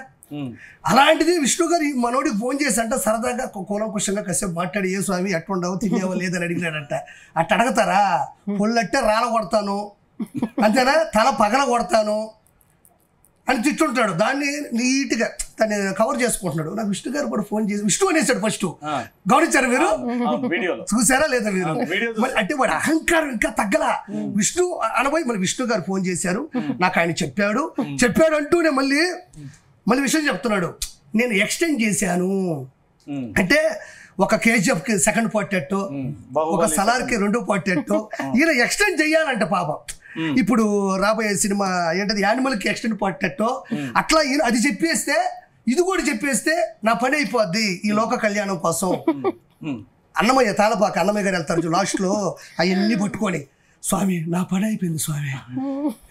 అలాంటిది విష్ణు గారు మనోడికి ఫోన్ చేసి అంట సరదాగా కూలంకుషంగా కాసేపు మాట్లాడి ఏ స్వామి ఎట్టుండవు తినేవా లేదని అడిగినాడంట. అట్ట అడగతారా? పొల్లట్టే రాళ్ళ కొడతాను అంతేనా, తల పగల కొడతాను అని తిట్టుంటాడు. దాన్ని నీట్గా తను కవర్ చేసుకుంటున్నాడు. నాకు విష్ణు గారు కూడా ఫోన్ చేసి విష్ణు అనేసాడు ఫస్ట్. గమనించారు మీరు? చూసారా లేదా మీరు? అంటే వాడు అహంకారం ఇంకా తగ్గల. విష్ణు అనబోయి మళ్ళీ విష్ణు గారు ఫోన్ చేశారు, నాకు ఆయన చెప్పాడు అంటూనే మళ్ళీ విషయం చెప్తున్నాడు. నేను ఎక్స్టెండ్ చేశాను అంటే ఒక KGF కి సెకండ్ పార్ట్ ఎట్టో, ఒక సలార్కి 2వ పార్ట్ ఎట్టో ఈయన ఎక్స్టెండ్ చెయ్యాలంట పాపం. ఇప్పుడు రాబోయే సినిమా ఏంటది యానిమల్కి ఎక్స్టెండ్ పార్ట్ ఎట్టో అట్లా ఈయన అది చెప్పేస్తే ఇది కూడా చెప్పేస్తే నా పని అయిపోద్ది ఈ లోక కళ్యాణం కోసం. అన్నమయ్య తాళపాక అన్నమయ్య గారు వెళ్తారు లాస్ట్లో అవన్నీ పట్టుకొని, స్వామి నా పని అయిపోయింది స్వామి,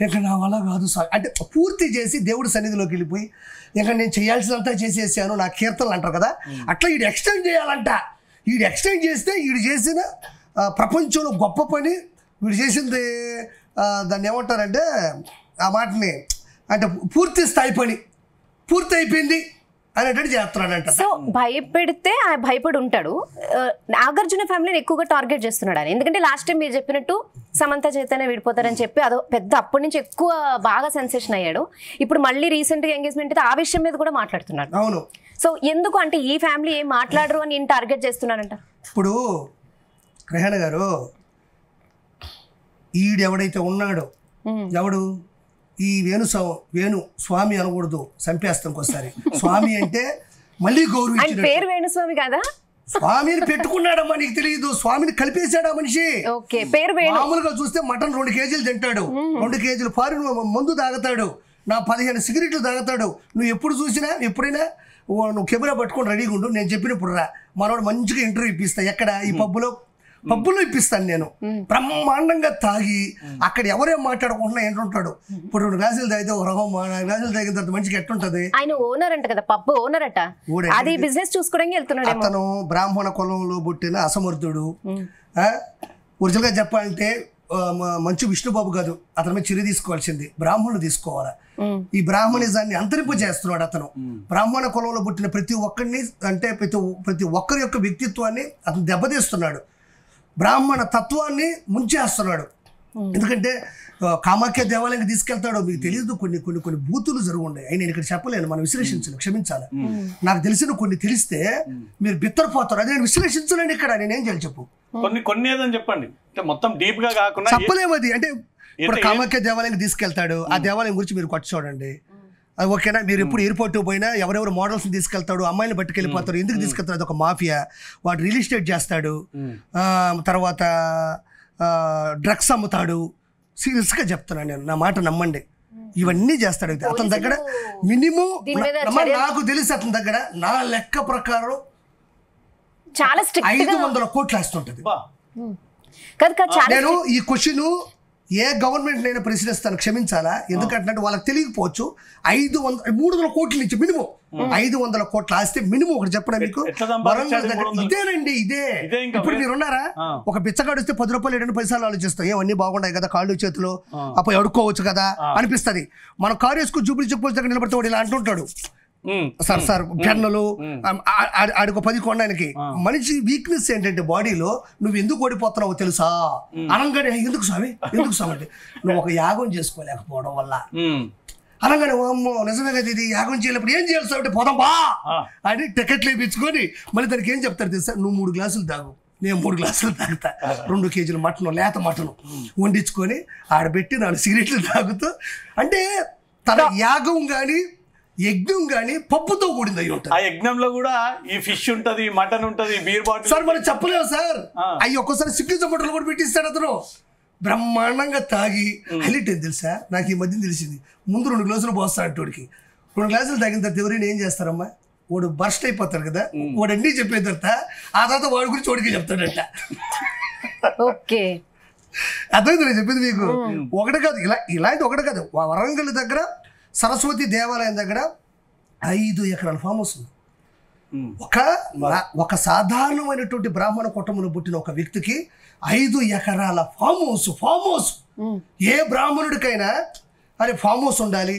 ఇంకా నా వల్ల కాదు స్వామి అంటే పూర్తి చేసి దేవుడి సన్నిధిలోకి వెళ్ళిపోయి ఇంకా నేను చేయాల్సినంతా చేసేసాను, నా కీర్తనలు అంటారు కదా అట్లా వీడు ఎక్స్టెండ్ చేయాలంట. వీడు ఎక్స్టెండ్ చేస్తే వీడు చేసిన ప్రపంచంలో గొప్ప పని వీడు చేసింది దాన్ని ఏమంటారంటే ఆ మాటని అంటే పూర్తి స్థాయి పని పూర్తి అయిపోయింది అనేటట్టు చేస్తున్నాడంట. సో భయపెడితే భయపడి ఉంటాడు. నాగార్జున ఫ్యామిలీని ఎక్కువగా టార్గెట్ చేస్తున్నాడు ఆయన. ఎందుకంటే లాస్ట్ టైం మీరు చెప్పినట్టు సమంత చేతనే విడిపోతారని చెప్పి అదో పెద్ద అప్పటి నుంచి ఎక్కువ బాగా సెన్సేషన్ అయ్యాడు. ఇప్పుడు మళ్ళీ రీసెంట్గా ఎంగేజ్మెంట్ అయితే ఆ విషయం మీద కూడా మాట్లాడుతున్నాడు. అవును. సో ఎందుకు అంటే ఈ ఫ్యామిలీ ఏం మాట్లాడరు అని నేను టార్గెట్ చేస్తున్నానంట. ఇప్పుడు రెహానా గారు ఈడు ఎవడైతే ఉన్నాడో ఎవడు ఈ వేణు స్వామి అనకూడదు, చంపేస్తాం ఒకసారి. స్వామి అంటే మళ్ళీ గౌరవించిన పేరు వేణుస్వామి కదా, స్వామిని పెట్టుకున్నాడమ్మా నీకు తెలియదు, స్వామిని కలిపేశాడా మనిషి. మామూలుగా చూస్తే మటన్ 2 కేజీలు తింటాడు, 2 కేజీలు ఫారిన్ మందు తాగుతాడు, నా 15 సిగరెట్లు తాగుతాడు. నువ్వు ఎప్పుడు చూసినా ఎప్పుడైనా నువ్వు కెమెరా పట్టుకొని రెడీగా ఉండు, నేను చెప్పినప్పుడు రా మనోడు మంచిగా ఇంటర్వ్యూ ఇప్పిస్తా. ఎక్కడ ఈ పబ్బులో ఇప్పిస్తాను నేను. బ్రహ్మాండంగా తాగి అక్కడ ఎవరేం మాట్లాడకుండా ఏంటుంటాడు. ఇప్పుడు 2 గ్లాసులు తాగితే ఒక రకం, 4 గ్లాసులు తాగిన తర్వాత మంచిగా ఎట్టుంటది. ఆయన ఓనర్ అంట కదా, పబ్బు ఓనర్ అట, అది బిజినెస్ చూసుకోవడానికి వెళ్తున్నాడు. అతను బ్రాహ్మణ కులంలో పుట్టిన అసమర్థుడు. ఒరిజినల్ గా చెప్పాలంటే మంచి విష్ణుబాబు కాదు, అతని మీద చర్య తీసుకోవాల్సింది బ్రాహ్మణులు తీసుకోవాలా. ఈ బ్రాహ్మణిజాన్ని అంతరింపు చేస్తున్నాడు అతను. బ్రాహ్మణ కులంలో పుట్టిన ప్రతి ఒక్కరిని అంటే ప్రతి ఒక్కరి యొక్క వ్యక్తిత్వాన్ని అతను దెబ్బతీస్తున్నాడు, బ్రాహ్మణ తత్వాన్ని ముంచేస్తున్నాడు. ఎందుకంటే కామాఖ్య దేవాలయానికి తీసుకెళ్తాడు, మీకు తెలియదు కొన్ని బూతులు జరుగుండే. నేను ఇక్కడ చెప్పలేను, మనం విశ్లేషించలేను, క్షమించాలి. నాకు తెలిసిన కొన్ని తెలిస్తే మీరు బిత్తరపోతారు, అది నేను విశ్లేషించలేను ఇక్కడ. నేనేం చేయాలి చెప్పు? కొన్ని ఏదని చెప్పండి, మొత్తం డీప్ గా కాకుండా చెప్పలేము. అది అంటే ఇప్పుడు కామాఖ్య దేవాలయానికి తీసుకెళ్తాడు, ఆ దేవాలయం గురించి మీరు కొట్టి చూడండి, ఓకేనా? మీరు ఎప్పుడు ఎయిర్పోర్ట్ పోయినా ఎవరెవరు మోడల్స్ తీసుకెళ్తాడు, అమ్మాయిని పట్టుకెళ్ళిపోతారు. ఎందుకు తీసుకెళ్తారు? అది ఒక మాఫియా. వాడు రియల్ ఎస్టేట్ చేస్తాడు, తర్వాత డ్రగ్స్ అమ్ముతాడు. సీరియస్గా చెప్తున్నాను నేను, నా మాట నమ్మండి. ఇవన్నీ చేస్తాడు అతని దగ్గర. మినిమం నాకు తెలిసి అతని దగ్గర నా లెక్క ప్రకారం చాలా 500 కోట్లు ఆస్తుంటది. నేను ఈ క్వశ్చన్ ఏ గవర్నమెంట్ నేను ప్రశ్నిస్తాను, క్షమించాలా, ఎందుకంటే వాళ్ళకి తెలియకపోవచ్చు. 300 కోట్ల నుంచి మినిమం 500 కోట్ల ఆస్తే మినిమం ఒకటి చెప్పడం మీకు, వరంగల్ దగ్గర ఇదేనండి. ఇదే ఇప్పుడు మీరు ఉన్నారా, ఒక బిచ్చగాడు వస్తే 10 రూపాయలు 2 పైసలు ఆలోచిస్తాం, ఏమన్నీ బాగున్నాయి కదా, కాళ్ళు చేతులు అప్పుడు అడుక్కోవచ్చు కదా అనిపిస్తుంది. మనం కారు వేసుకుని జూబిలీ చెక్ పోస్ట్ దగ్గర నిలబడితే వాడు ఇలా అంటుంటాడు, సార్ పెన్నులు ఆడికి 10 కొనడానికి. మనిషి వీక్నెస్ ఏంటంటే బాడీలో నువ్వు ఎందుకు ఓడిపోతున్నావు తెలుసా అనగానే, ఎందుకు స్వామి అంటే నువ్వు ఒక యాగం చేసుకోలేకపోవడం వల్ల అనగానే, అమ్మో నిజమే కదా ఇది, యాగం చేయలేప్పుడు ఏం చేయాలి సార్, పోదాం బా అని టికెట్లు వేయించుకొని మళ్ళీ దానికి ఏం చెప్తారు తెలుసా, నువ్వు 3 గ్లాసులు తాగు, నేను 3 గ్లాసులు తాగుతా, 2 కేజీల మటన్ లేత మటన్ వండించుకొని ఆడబెట్టి 4 సిగరెట్లు తాగుతూ, అంటే తన యాగం కానీ యజ్ఞం కానీ పప్పుతో కూడింది అయ్యి ఉంటుంది. ఆ యజ్ఞంలో కూడా ఈ ఫిష్ ఉంటది, మటన్ ఉంటది, బీర్ బాటిల్. సార్ మనం చెప్పలేము సార్, అవి ఒక్కసారి సిక్కి చమ్మటలు కూడా పెట్టిస్తాడు అతను. బ్రహ్మాండంగా తాగి హైలైట్ ఏం తెలుసా, నాకు ఈ మధ్య తెలిసింది, ముందు 2 గ్లాసులు పోస్తాడు వాడికి. 2 గ్లాసులు తాగిన తర్వాత ఎవరైనా ఏం చేస్తారమ్మా, వాడు బర్స్ట్ అయిపోతారు కదా, వాడు అన్నీ చెప్పిన తర్వాత ఆ తర్వాత వాడి గురించి వాడికి చెప్తాడట. అర్థమైంది నేను చెప్పింది మీకు. ఒకటి కాదు, ఇలాంటి ఒకటి కాదు. వరంగల్ దగ్గర సరస్వతి దేవాలయం దగ్గర 5 ఎకరాల ఫామ్ హౌస్ ఉంది. ఒక సాధారణమైనటువంటి బ్రాహ్మణ కుటుంబంలో పుట్టిన ఒక వ్యక్తికి 5 ఎకరాల ఫామ్ హౌస్. ఏ బ్రాహ్మణుడికైనా అరే ఫామ్ హౌస్ ఉండాలి,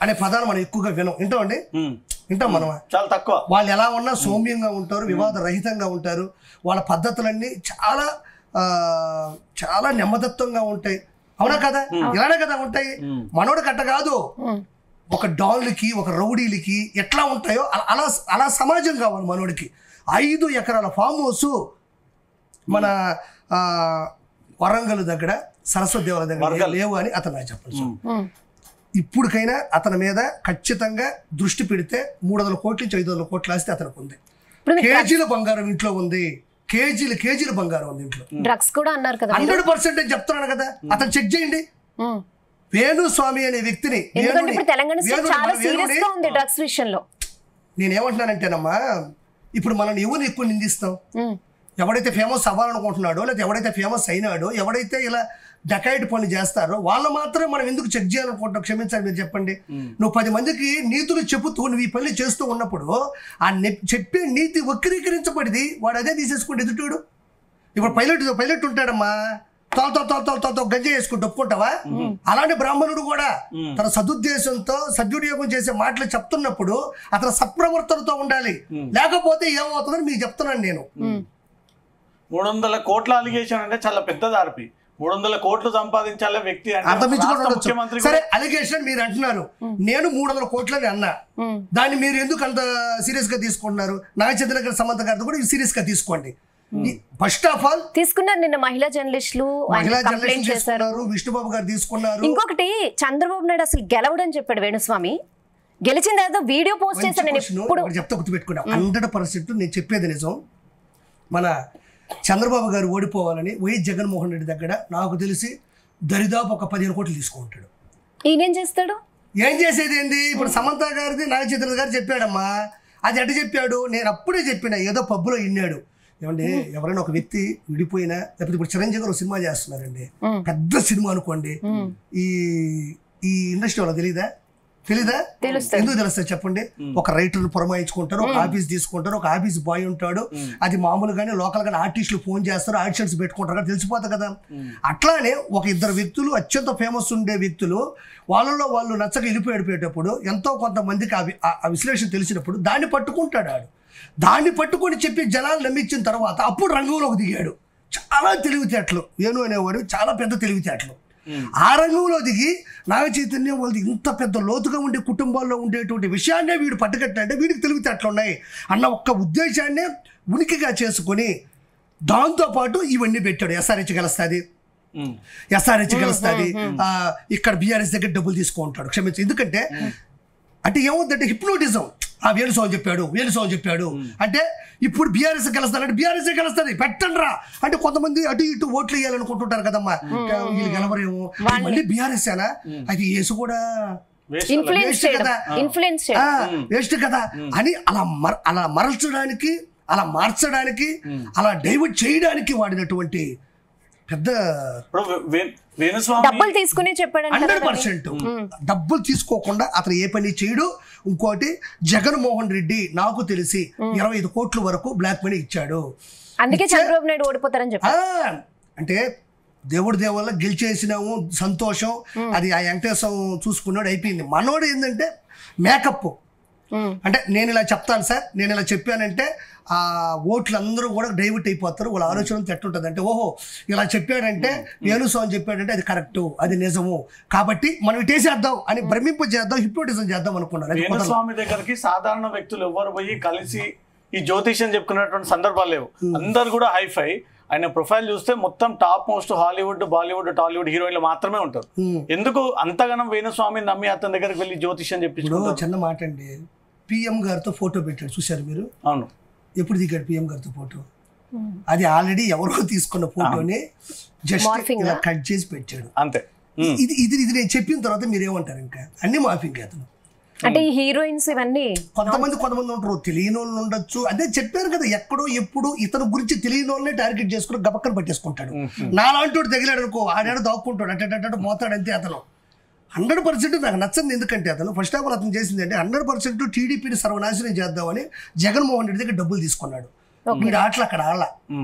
అనే పదాలు మనం ఎక్కువగా వింటామండి. వింటాం మనం. చాలా తక్కువ. వాళ్ళు ఎలా ఉన్నా సౌమ్యంగా ఉంటారు, వివాద రహితంగా ఉంటారు. వాళ్ళ పద్ధతులన్నీ చాలా చాలా నెమ్మదత్వంగా ఉంటాయి. అవునా కదా? ఇలానే కదా ఉంటాయి. మనోడు కట్ట కాదు, ఒక డాన్లకి ఒక రౌడీలకి ఎట్లా ఉంటాయో అలా అలా సమాజం కావాలి మనోడికి. 5 ఎకరాల ఫామ్ హౌస్ మన వరంగల్ దగ్గర సరస్వతి దేవాల దగ్గర లేవు అని అతను నాకు చెప్పాలి. ఇప్పుడుకైనా అతని మీద ఖచ్చితంగా దృష్టి పెడితే 300 కోట్ల నుంచి 500 కోట్ల ఆస్తి అతనికి ఉంది. కేజీల బంగారం ఇంట్లో ఉంది, కేజీల బంగారం ఉంది ఇంట్లో. డ్రగ్స్ కూడా అన్నారు కదా, 100% అని చెప్తున్నాను కదా. అతను చెక్ చేయండి. వేణుస్వామి అనే వ్యక్తిని, నేనేమంటున్నానంటేనమ్మా, ఇప్పుడు మనం ఎవరిని ఎక్కువ నిందిస్తాం? ఎవడైతే ఫేమస్ అవ్వాలనుకుంటున్నాడో, లేదా ఎవడైతే ఫేమస్ అయినాడో, ఎవడైతే ఇలా డకాయిట్ పనులు చేస్తారో వాళ్ళ మాత్రమే మనం ఎందుకు చెక్ చేయాలనుకుంటాం? క్షమించాలి, మీరు చెప్పండి. నువ్వు 10 మందికి నీతులు చెబుతూ నువ్వు ఈ పనులు చేస్తూ ఉన్నప్పుడు ఆ చెప్పే నీతి వక్రీకరించబడింది, వాడు అదే తీసేసుకుంటే ఎదుటోడు. ఇప్పుడు పైలట్ ఉంటాడమ్మా, తోతో గంజ వేసుకుంటూ ఒప్పుకుంటావా? అలాంటి బ్రాహ్మణుడు కూడా తన సదుద్దేశంతో సద్వినియోగం చేసే మాటలు చెప్తున్నప్పుడు అతను సత్ప్రవర్తనతో ఉండాలి. లేకపోతే ఏమవుతుందని మీకు చెప్తున్నాను నేను. 300 కోట్ల అలిగేషన్ అంటే చాలా పెద్దది ఆర్పి. 300 కోట్లు సంపాదించాలే వ్యక్తి ముఖ్యమంత్రి. సరే, అలిగేషన్ మీరు అంటున్నారు, నేను 300 కోట్లని అన్నా, దాన్ని మీరు ఎందుకు అంత సీరియస్ గా తీసుకుంటున్నారు? నాగచంద్ర సమంత గారితో కూడా సీరియస్ గా తీసుకోండి. ఫస్ట్ ఆఫ్ ఆల్ తీసుకున్నారు. నిన్న మహిళా జర్నలిస్టులు చేశారు, విష్ణుబాబు గారు తీసుకున్నారు. ఇంకొకటి, చంద్రబాబు నాయుడు అసలు గెలవడని చెప్పాడు వేణుస్వామి. గెలిచిన తర్వాత వీడియో పోస్ట్ చేశాను. నేను ఇప్పుడు చెప్తా, గుర్తుపెట్టుకున్నా. 100% నేను చెప్పేది నిజం. మన చంద్రబాబు గారు ఓడిపోవాలని వైఎస్ జగన్మోహన్ రెడ్డి దగ్గర నాకు తెలిసి దరిదాపు ఒక 15 కోట్లు తీసుకుంటాడు. ఈయనేం చేస్తాడు? ఏం చేసేది ఏంది? ఇప్పుడు సమంత గారిది నాగచంద్ర గారు చెప్పాడమ్మా. అది ఎట్ట చెప్పాడు? నేను అప్పుడే చెప్పిన, ఏదో పబ్బులో విన్నాడు. ఏమండి, ఎవరైనా ఒక వ్యక్తి విడిపోయినా, లేకపోతే ఇప్పుడు చిరంజీవి గారు సినిమా చేస్తున్నారండి, పెద్ద సినిమా అనుకోండి, ఈ ఇండస్ట్రీ వాళ్ళకి తెలీదా? ఎందుకు తెలుస్తుంది చెప్పండి? ఒక రైటర్ పురమాయించుకుంటారు, ఒక ఆఫీస్ తీసుకుంటారు, ఒక ఆఫీస్ బాయ్ ఉంటాడు, అది మామూలుగానే లోకల్ గానే ఆర్టిస్టులు ఫోన్ చేస్తారు, ఆడిషన్స్ పెట్టుకుంటారు కదా, తెలిసిపోతుంది కదా. అట్లానే ఒక 2 వ్యక్తులు అత్యంత ఫేమస్ ఉండే వ్యక్తులు వాళ్ళలో వాళ్ళు నచ్చక వెళ్ళిపోయేటప్పుడు ఎంతో కొంతమందికి ఆ విశ్లేషణ తెలిసినప్పుడు దాన్ని పట్టుకుంటాడు. ఆడు దాన్ని పట్టుకొని చెప్పి జనాలు నమ్మించిన తర్వాత అప్పుడు రంగంలోకి దిగాడు. చాలా తెలివితేటలు, వేణు అనేవాడు చాలా పెద్ద తెలివితేటలు. ఆ రంగంలో దిగి నాగ చైతన్యం వాళ్ళది ఇంత పెద్ద లోతుగా ఉండే కుటుంబాల్లో ఉండేటువంటి విషయాన్నే వీడు పట్టుకట్టాలంటే వీడికి తెలివితేటలు ఉన్నాయి అన్న ఒక్క ఉద్దేశాన్నే ఉనికిగా చేసుకొని దాంతోపాటు ఇవన్నీ పెట్టాడు. ఎస్ఆర్హెచ్ గెలుస్తుంది, ఇక్కడ బీఆర్ఎస్ దగ్గర డబ్బులు తీసుకుంటాడు. క్షమించు, ఎందుకంటే అంటే ఏమవుతుందంటే హిప్నోటిజం. ఆ వేణుస్వామి చెప్పాడు అంటే ఇప్పుడు బీఆర్ఎస్ గెలుస్తానంటే బీఆర్ఎస్ గెలుస్తుంది, పెట్టండి రా అంటే కొంతమంది అటు ఇటు ఓట్లు వేయాలనుకుంటుంటారు కదమ్మా, వీళ్ళు గెలవరేమో, మళ్ళీ బీఆర్ఎస్ అనా, అది యేసు కూడా వేస్ట్ కదా అని అలా మరల్చడానికి, అలా మార్చడానికి, అలా డైవర్ట్ చేయడానికి వాడినటువంటి పెద్ద డబ్బులు తీసుకుని చెప్పాడు. 100% డబ్బులు తీసుకోకుండా అతను ఏ పని చేయడు. ఇంకోటి, జగన్మోహన్ రెడ్డి నాకు తెలిసి 25 కోట్ల వరకు బ్లాక్ మనీ ఇచ్చాడు. అందుకే చంద్రబాబు నాయుడు ఓడిపోతారని చెప్పారు. అంటే దేవుడి దేవుళ్ళ గెలిచేసినాము, సంతోషం, అది ఆ వెంకటేశ్వరం చూసుకున్నాడు, అయిపోయింది. మనోడు ఏంటంటే మేకప్. అంటే నేను ఇలా చెప్తాను సార్, నేను ఇలా చెప్పానంటే ఆ ఓట్లు అందరూ కూడా డైవర్ట్ అయిపోతారు. వాళ్ళ ఆలోచన ఎట్టుంటుంది అంటే, ఓహో ఇలా చెప్పాడంటే, వేణుస్వామి చెప్పాడంటే అది కరెక్టు, అది నిజము, కాబట్టి మనం ఇటేసేద్దాం అని భ్రమింపజేద్దాం, హిప్నోటిజం చేద్దాం అనుకున్నారు. వేణుస్వామి దగ్గరికి సాధారణ వ్యక్తులు ఎవరు పోయి కలిసి ఈ జ్యోతిష్యం చెప్పుకున్నటువంటి సందర్భాలు లేవు. అందరు కూడా హైఫై. ఆయన ప్రొఫైల్ చూస్తే మొత్తం top most Hollywood, Bollywood, Tollywood హీరోయిన్లు మాత్రమే ఉంటారు. ఎందుకు అంతగానం వేణుస్వామి నమ్మి అతని దగ్గరికి వెళ్ళి జ్యోతిష్యం చెప్పించుకుంటారు? చిన్న మాట అండి, పిఎం గారితో ఫోటో పెట్టాడు, చూశారు మీరు? అవును. ఎప్పుడు దిగాడు పిఎం గారితో ఫోటో? అది ఆల్రెడీ ఎవరో తీసుకున్న ఫోటోని జస్ట్ ఇలా కట్ చేసి పెట్టాడు, అంతే. ఇది నేను చెప్పిన తర్వాత మీరేమంటారు? ఇంకా అన్ని మార్ఫింగ్ అతను. అంటే ఈ హీరోయిన్స్ ఇవన్నీ కొంతమంది ఉంటారు, తెలియని వాళ్ళు ఉండొచ్చు. అదే చెప్పారు కదా, ఎక్కడో ఎప్పుడు ఇతను గురించి తెలియని వాళ్ళనే టార్గెట్ చేసుకుని గబక్కన పట్టేసుకుంటాడు. నాలాంటి తగిలాడు అనుకో, ఆడాడు దాక్కుంటాడు, అట్ట పోతాడు అంతే. అతను 100% నాకు నచ్చింది. ఎందుకంటే అతను ఫస్ట్ ఆఫ్ ఆల్ అతను చేసింది అంటే 100% టీడీపీని సర్వనాశనం చేద్దామని జగన్మోహన్ రెడ్డి దగ్గర డబ్బులు తీసుకున్నాడు. వీడు ఆటలు అక్కడ ఆడ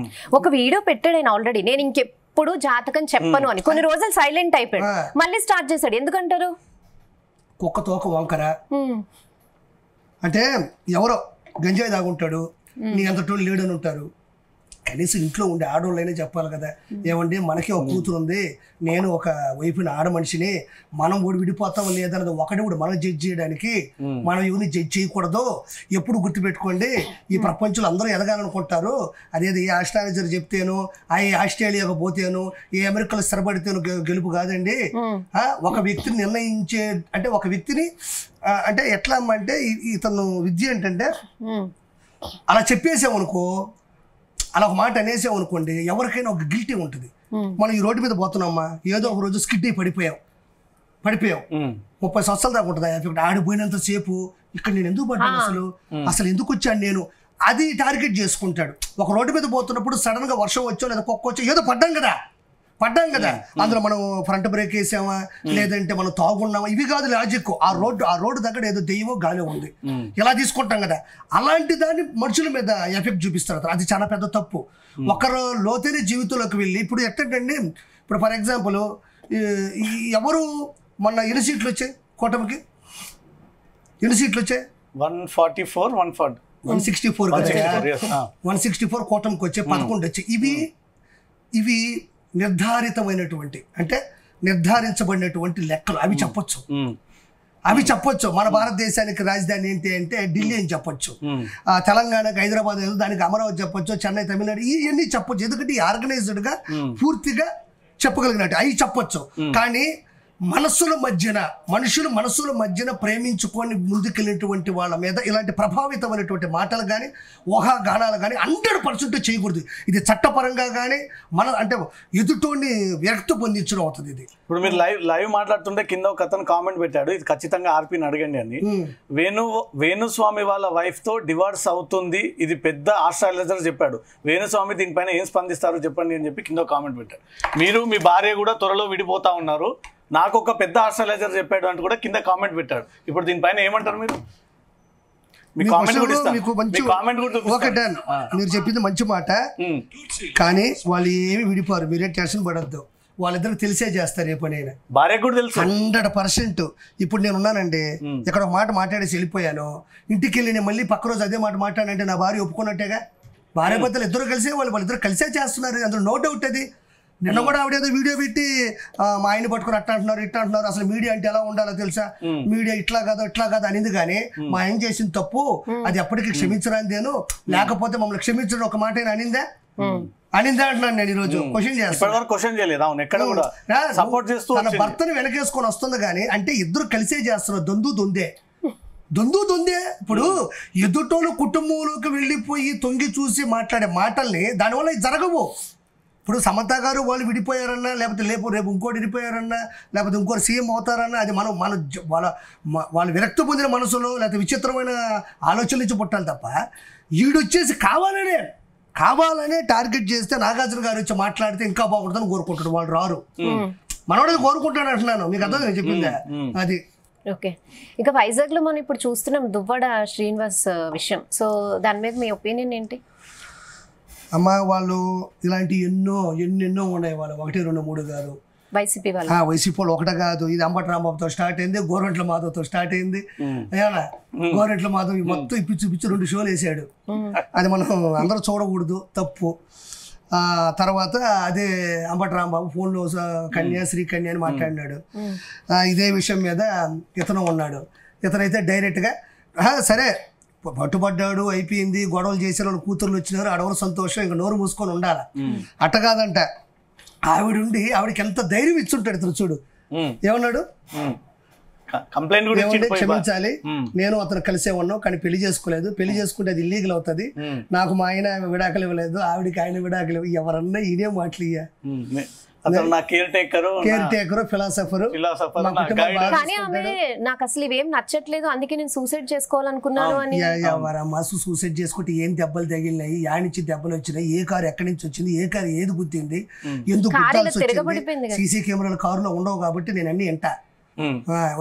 ఒక వీడియో పెట్టాడు ఆయన ఆల్రెడీ, నేను ఇంకెప్పుడు జాతకం చెప్పను అని. కొన్ని రోజులు సైలెంట్ అయిపోయాడు, మళ్ళీ స్టార్ట్ చేశాడు. ఎందుకంటారు? కుక్క తోక వంకర. అంటే ఎవరో గంజాయి తాగుంటాడు, నీ అంతటోళ్ళు లేడని ఉంటారు. కనీసం ఇంట్లో ఉండే ఆడవాళ్ళైనా చెప్పాలి కదా, ఏమండి మనకి ఒక కూతురు ఉంది, నేను ఒక వైపున ఆడ మనిషిని, మనం కూడా విడిపోతాం లేదన్నది ఒకటి కూడా మనం జడ్జ్ చేయడానికి, మనం ఎవరిని జడ్జ్ చేయకూడదు. ఎప్పుడు గుర్తుపెట్టుకోండి, ఈ ప్రపంచంలో అందరూ ఎదగాలనుకుంటారు. అదేది ఏ ఆస్ట్రాలజర్ చెప్తేను, ఆస్ట్రేలియాకు పోతేను, ఏ అమెరికాలో స్థిరపడితేను గెలుపు కాదండి. ఒక వ్యక్తిని నిర్ణయించే, అంటే ఒక వ్యక్తిని అంటే ఎట్లా అంటే ఇతను విద్య ఏంటంటే అలా చెప్పేసామనుకో, అలా ఒక మాట అనేసామనుకోండి, ఎవరికైనా ఒక గిల్టీ ఉంటుంది. మనం ఈ రోడ్డు మీద పోతున్నామా, ఏదో ఒక రోజు స్కిడ్ అయి పడిపోయాం 30 సంవత్సరాల దాకా ఉంటుంది ఎఫెక్ట్. ఆడిపోయినంత సేపు ఇక్కడ నేను ఎందుకు పడ్డాను, అసలు ఎందుకు వచ్చాను నేను, అది టార్గెట్ చేసుకుంటాడు. ఒక రోడ్డు మీద పోతున్నప్పుడు సడన్ గా వర్షం వచ్చో లేదా కుక్క వచ్చో ఏదో పడ్డాం కదా, అందులో మనం ఫ్రంట్ బ్రేక్ వేసామా లేదంటే మనం తాగున్నామా, ఇవి కాదు లాజిక్. ఆ రోడ్డు దగ్గర ఏదో దెయ్యమో గాలి ఉంది ఇలా తీసుకుంటాం కదా. అలాంటి దాన్ని మనుషుల మీద ఎఫెక్ట్ చూపిస్తారు. అది చాలా పెద్ద తప్పు. ఒకరు లోతైన జీవితంలోకి వెళ్ళి, ఇప్పుడు ఎట్టండి, ఇప్పుడు ఫర్ ఎగ్జాంపుల్ ఎవరు మొన్న ఎన్ని సీట్లు వచ్చాయి కూటమికి, ఎన్ని సీట్లు వచ్చాయి? 164 164 కూటమికి వచ్చాయి, 11 వచ్చాయి. ఇవి నిర్ధారితమైనటువంటి, అంటే నిర్ధారించబడినటువంటి లెక్కలు. అవి చెప్పొచ్చు. మన భారతదేశానికి రాజధాని ఏంటి అంటే ఢిల్లీ అని చెప్పొచ్చు, తెలంగాణకి హైదరాబాద్, దానికి అమరావతి చెప్పొచ్చు, చెన్నై తమిళనాడు, ఇవన్నీ చెప్పొచ్చు. ఎందుకంటే ఆర్గనైజ్డ్ గా పూర్తిగా చెప్పగలిగినట్టు అవి చెప్పొచ్చు. కానీ మనుషుల మధ్యన ప్రేమించుకొని ముందుకెళ్ళినటువంటి వాళ్ళ మీద ఇలాంటి ప్రభావితమైనటువంటి మాటలు కానీ ఊహాగానాలు కానీ 100% చేయకూడదు. ఇది చట్టపరంగా కానీ అంటే ఎదుటోని విరక్తి పొందించడం అవుతుంది. ఇది ఇప్పుడు మీరు లైవ్ మాట్లాడుతుంటే కింద ఒక అతను కామెంట్ పెట్టాడు, ఇది ఖచ్చితంగా ఆర్పీని అడగండి అని. వేణుస్వామి వాళ్ళ వైఫ్ తో డివోర్స్ అవుతుంది, ఇది పెద్ద ఆస్ట్రాలజర్ చెప్పాడు, వేణుస్వామి దీనిపైన ఏం స్పందిస్తారు చెప్పండి అని చెప్పి కింద కామెంట్ పెట్టాడు. మీరు మీ భార్య కూడా త్వరలో విడిపోతా ఉన్నారు, నాకు ఒక పెద్ద ఆస్ట్రాలజర్ చెప్పాడు అంటూ కూడా కింద కామెంట్ పెట్టాడు. ఇప్పుడు దీనిపైన ఏమంటారు మీరు? మీరు చెప్పింది మంచి మాట, కానీ వాళ్ళు ఏమి విడిపోరు, మీరే టెన్షన్ పడద్దు. వాళ్ళిద్దరు తెలిసే చేస్తారు ఏ పని అయినా. భార్య కూడా తెలుసు 100%. ఇప్పుడు నేను ఉన్నానండి, ఇక్కడ ఒక మాట మాట్లాడేసి వెళ్ళిపోయాను, ఇంటికి వెళ్ళి నేను మళ్ళీ పక్క రోజు అదే మాట మాట్లాడంటే నా భార్య ఒప్పుకున్నట్టేగా. భార్య భర్తలు ఇద్దరు కలిసే వాళ్ళిద్దరు కలిసే చేస్తున్నారు, అందులో నో డౌట్. అది నిన్న కూడా ఆవిడేదో వీడియో పెట్టి మా ఆయన్ని పట్టుకుని అట్లా అంటున్నారు ఇట్లా అంటున్నారు, అసలు మీడియా అంటే ఎలా ఉండాలో తెలుసా, మీడియా ఇట్లా కాదు అనింది. కానీ మా ఆయన చేసిన తప్పు అది ఎప్పటికీ క్షమించరానిదేను, లేకపోతే మమ్మల్ని క్షమించడం ఒక మాట అనిందా అంటున్నాను నేను ఈరోజు. క్వశ్చన్ చేస్తాను, తన భర్తను వెనకేసుకొని వస్తుంది కానీ, అంటే ఇద్దరు కలిసే చేస్తున్నారు. దొందే. ఇప్పుడు ఎదుటోళ్ళు కుటుంబంలోకి వెళ్ళిపోయి తొంగి చూసి మాట్లాడే మాటల్ని దానివల్ల జరగవు. ఇప్పుడు సమంత గారు వాళ్ళు విడిపోయారన్నా, లేకపోతే రేపు ఇంకోటి విడిపోయారన్నా, లేకపోతే ఇంకోటి సీఎం అవుతారన్నా, అది వాళ్ళు విరక్తి పొందిన మనసులో లేకపోతే విచిత్రమైన ఆలోచనల నుంచి పుట్టాలి తప్ప, ఈడొచ్చేసి కావాలనే టార్గెట్ చేస్తే నాగార్జున గారు వచ్చి మాట్లాడితే ఇంకా బాగుంటుందని కోరుకుంటాడు. వాళ్ళు రారు, మనోడది కోరుకుంటాడు అంటున్నాను. మీకు అర్థం నేను చెప్పిందా అది. ఓకే, ఇక వైజాగ్లో మనం ఇప్పుడు చూస్తున్నాం దువ్వాడ శ్రీనివాస్ విషయం. సో దాని మీద మీ ఒపీనియన్ ఏంటి? అమ్మ, వాళ్ళు ఇలాంటి ఎన్నెన్నో ఉన్నాయి. వాళ్ళు 1, 2, 3 గారు వైసీపీ వాళ్ళు ఒకటే కాదు. ఇది అంబటి రాంబాబుతో స్టార్ట్ అయింది, గోరంట్ల మాధవ్తో స్టార్ట్ అయింది. ఏమన్నా గోరంట్ల మాధవ్ మొత్తం ఇప్పించి 2 షోలు వేసాడు. అది మనం అందరూ చూడకూడదు, తప్పు. తర్వాత అదే అంబటి రాంబాబు ఫోన్లో శ్రీకన్య అని మాట్లాడినాడు. ఇదే విషయం మీద ఇతను ఉన్నాడు. ఇతనైతే డైరెక్ట్గా సరే పట్టుబడ్డాడు, అయిపోయింది, గొడవలు చేసే వాళ్ళు కూతుర్లు వచ్చినారు, ఆడవరు సంతోషం, ఇంకా నోరు మూసుకొని ఉండాలి. అట్ట కాదంట, ఆవిడకి ఎంత ధైర్యం ఇచ్చుంటాడు. ఇతను చూడు ఏమన్నాడు, క్షమించాలి, నేను అతను కలిసే ఉన్నాం కానీ పెళ్లి చేసుకోలేదు, పెళ్లి చేసుకుంటే అది ఇల్లీగల్ అవుతుంది, నాకు మా ఆయన విడాకులు ఇవ్వలేదు, ఆవిడికి ఆయన విడాకులు. ఎవరన్నా ఇదే మాటలు ఇయ్యా, కేర్ టేకర్ ఫిలాసఫర్. కానీ ఆమె నాకు అసలు ఇవేం నచ్చట్లేదు, అందుకే నేను సూసైడ్ చేసుకోవాలనుకున్నాను అని. సూసైడ్ చేసుకుంటే ఏం దెబ్బలు తగిలినాయి, నుంచి దెబ్బలు వచ్చినాయి, ఏ కారు ఎక్కడి నుంచి వచ్చింది, ఏ కారు ఏది గుద్దింది, ఎందుకు సీసీ కెమెరాలు కారులో ఉండవు కాబట్టి నేను అన్ని ఎంట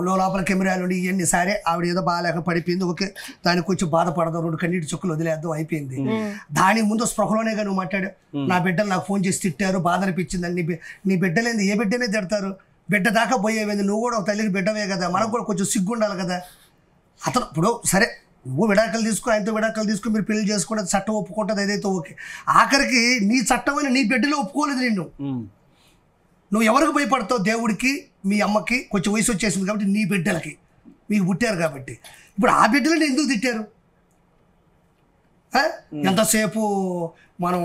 లోపల కెమెరాలు ఇవన్నీ. సరే ఆవిడ ఏదో బాగాలేక పడిపోయింది, ఓకే, దానికి కొంచెం బాధపడదాం, 2 కన్నీటి చుక్కలు వదిలేద్దాం, అయిపోయింది. దానికి ముందు స్పృహలోనే నువ్వు మాట్లాడు, నా బిడ్డలు నాకు ఫోన్ చేసి తిట్టారు, బాధ అనిపించింది అని. నీ బిడ్డలేంది, ఏ బిడ్డనే తిడతారు, బిడ్డ దాకా పోయేవేంది, నువ్వు కూడా ఒక తల్లికి బిడ్డవే కదా, మనకు కూడా కొంచెం సిగ్గు ఉండాలి కదా. అతను ఇప్పుడు సరే నువ్వు విడాకులు తీసుకో, ఆయనతో విడాకులు తీసుకో, మీరు పెళ్లి చేసుకుంటే చట్టం ఒప్పుకుంటుంది, ఏదైతే ఓకే. ఆఖరికి నీ చట్టం అని నీ బిడ్డలో ఒప్పుకోలేదు నిన్ను. నువ్వు ఎవరికి భయపడతావు? దేవుడికి, మీ అమ్మకి కొంచెం వయసు వచ్చేసింది కాబట్టి నీ బిడ్డలకి మీకు పుట్టారు కాబట్టి. ఇప్పుడు ఆ బిడ్డలని ఎందుకు తిట్టారు? ఎంతసేపు మనం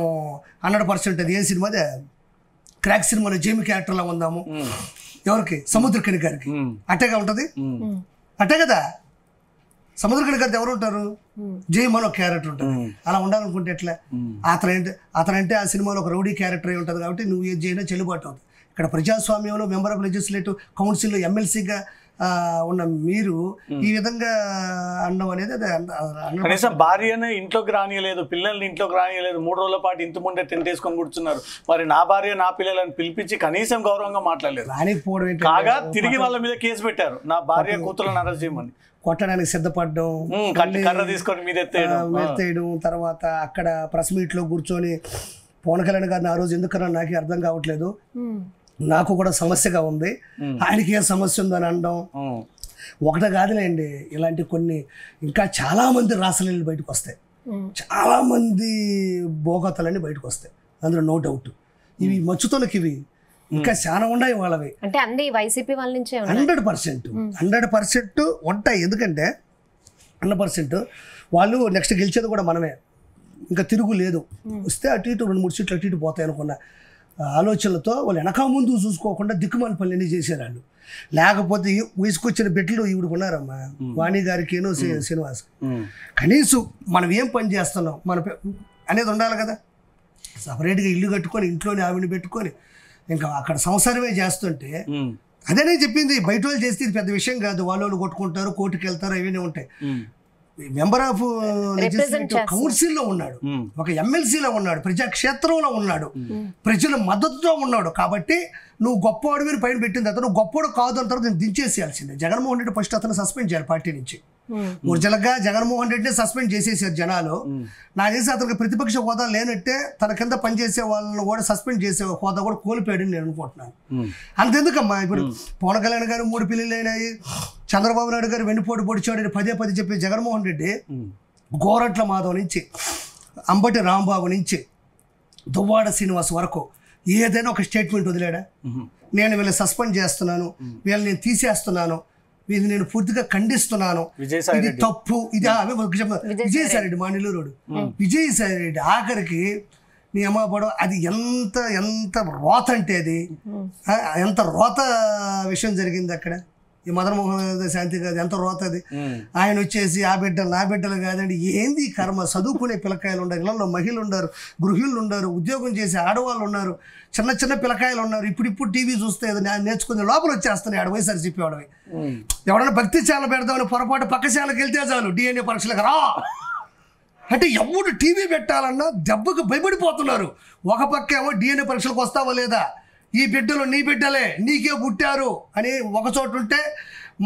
100% అది ఏ సినిమాదే, క్రాక్ సినిమాలో జేమి క్యారెక్టర్లా ఉందాము, ఎవరికి? సముద్రకని గారికి. అట్టేగా ఉంటుంది, అట్టే కదా. సముద్రకని గారితో ఎవరు ఉంటారు? జేమ్ అని ఒక క్యారెక్టర్ ఉంటుంది. అలా ఉండాలనుకుంటే ఎట్లా? అతనంటే ఆ సినిమాలో ఒక రౌడీ క్యారెక్టర్ అయి ఉంటుంది కాబట్టి నువ్వు ఏది చేయనా చెల్లుబాటు అవుతుంది. ఇక్కడ ప్రజాస్వామ్యంలో మెంబర్ ఆఫ్ లెజిస్లేటివ్ కౌన్సిల్లో ఎమ్మెల్సీగా ఉన్న మీరు ఈ విధంగా అనడం అనేది కనీసం భార్యనే ఇంట్లోకి రానియలేదు, పిల్లల్ని ఇంట్లోకి రానియలేదు, 3 రోజుల పాటు ఇంత ముందే టెంట్ వేసుకొని కూర్చున్నారు. మరి నా భార్య నా పిల్లలని పిలిపించి కనీసం గౌరవంగా మాట్లాడలేదు. రానిపోవడం కాగా తిరిగి వాళ్ళ మీద కేసు పెట్టారు, నా భార్య కూతురులను అరెస్ట్ చేయమని. కొట్టడానికి సిద్ధపడడం, కర్ర తీసుకొని మీద ఎత్తేయడం. తర్వాత అక్కడ ప్రెస్ మీట్లో కూర్చొని పవన్ కళ్యాణ్ గారిని ఆ రోజు ఎందుకన్నా నాకే అర్థం కావట్లేదు, నాకు కూడా సమస్యగా ఉంది, ఆయనకి ఏ సమస్య ఉందని అనడం. ఒకటే కాదులేండి, ఇలాంటి కొన్ని ఇంకా చాలామంది రాసలీలు బయటకు వస్తాయి, చాలామంది బోగతలన్నీ బయటకు వస్తాయి, అందులో నో డౌట్. ఇవి మచ్చుతోలకి ఇవి ఇంకా చాలా ఉన్నాయి వాళ్ళవి. అంటే అన్ని వైసీపీ వాళ్ళ నుంచే 100% ఉంటాయి. ఎందుకంటే 100% వాళ్ళు నెక్స్ట్ గెలిచేది కూడా మనమే, ఇంకా తిరుగు లేదు. వస్తే అటు ఇటు 2-3 సీట్లు అటు ఇటు పోతాయి అనుకున్న ఆలోచనలతో వాళ్ళు వెనక ముందు చూసుకోకుండా దిక్కుమాలి పనులన్నీ చేశారు వాళ్ళు. లేకపోతే వయసుకొచ్చిన బిడ్డలు ఈవిడికి ఉన్నారమ్మా, వాణి గారికినో శ్రీనివాస్. కనీసం మనం ఏం పని చేస్తున్నాం మన అనేది ఉండాలి కదా. సపరేట్గా ఇల్లు కట్టుకొని ఇంట్లోనే ఆవిడని పెట్టుకొని ఇంకా అక్కడ సంసారమే చేస్తుంటే, అదే నేను చెప్పింది, బయట వాళ్ళు చేస్తే ఇది పెద్ద విషయం కాదు. వాళ్ళు కొట్టుకుంటారు, కోర్టుకు వెళ్తారు, అవన్నీ ఉంటాయి. మెంబర్ ఆఫ్ లెజిస్లేటివ్ కౌన్సిల్లో ఉన్నాడు, ఒక ఎమ్మెల్సీలో ఉన్నాడు, ప్రజాక్షేత్రంలో ఉన్నాడు, ప్రజల మద్దతుతో ఉన్నాడు. కాబట్టి నువ్వు గొప్పవాడు మీరు పైన పెట్టింది అతను గొప్పవాడు కాదు అని తర్వాత నేను దించేసేయాల్సిందే. జగన్మోహన్ రెడ్డి ఫస్ట్ అతను సస్పెండ్ చేయాలి పార్టీ నుంచి. ఒరిజినల్గా జగన్మోహన్ రెడ్డిని సస్పెండ్ చేసేసారు జనాలు. నాకు తెలిసి అతనికి ప్రతిపక్ష హోదా లేనట్టే తన కింద పనిచేసే వాళ్ళని కూడా సస్పెండ్ చేసే హోదా కూడా కోల్పోయాడని నేను అనుకుంటున్నాను. అంతెందుకమ్మా, ఇప్పుడు పవన్ కళ్యాణ్ గారు 3 పెళ్లిళ్ళు అయినాయి, చంద్రబాబు నాయుడు గారు వెన్నుపోటు పొడిచాడని పదే చెప్పి జగన్మోహన్ రెడ్డి గోరట్ల మాధవ్ నుంచి, అంబటి రాంబాబు నుంచి, దువ్వాడ శ్రీనివాస్ వరకు ఏదైనా ఒక స్టేట్మెంట్ వదిలాడా? నేను వీళ్ళని సస్పెండ్ చేస్తున్నాను, వీళ్ళని నేను తీసేస్తున్నాను, ఇది నేను పూర్తిగా ఖండిస్తున్నాను, ఇది తప్పు, ఇది విజయసాయి రెడ్డి మా నెల్లూరు విజయసాయి రెడ్డి ఆఖరికి నీ అమ్మ పడవ అది ఎంత రోత అంటే అది ఎంత రోత విషయం జరిగింది అక్కడ. ఈ మదన్మోహన్ శాంతి కాదు, ఎంత రోత అది. ఆయన వచ్చేసి ఆ బిడ్డలు నా బిడ్డలు కాదండి, ఏంది కర్మ, చదువుకునే పిల్లకాయలు ఉన్నారు, ఇళ్ళల్లో మహిళలు ఉన్నారు, గృహిణులు ఉన్నారు, ఉద్యోగం చేసే ఆడవాళ్ళు ఉన్నారు, చిన్న పిల్లకాయలు ఉన్నారు. ఇప్పుడు టీవీ చూస్తే నేర్చుకునే లోపల వచ్చేస్తున్నాయి ఆడ వైఎస్ఆర్సీపీ వాడవి. ఎవడన్నా భక్తి ఛానల్ పెడదామని పొరపాటు పక్క ఛానల్కి వెళ్తే చాలు డిఎన్ఏ పరీక్షలకు రా అంటే ఎవడు టీవీ పెట్టాలన్నా దెబ్బకు భయపడిపోతున్నారు. ఒక పక్క ఏమో డిఎన్ఏ పరీక్షలకు వస్తావా లేదా, ఈ బిడ్డలు నీ బిడ్డలే నీకే పుట్టారు అని ఒక చోటు ఉంటే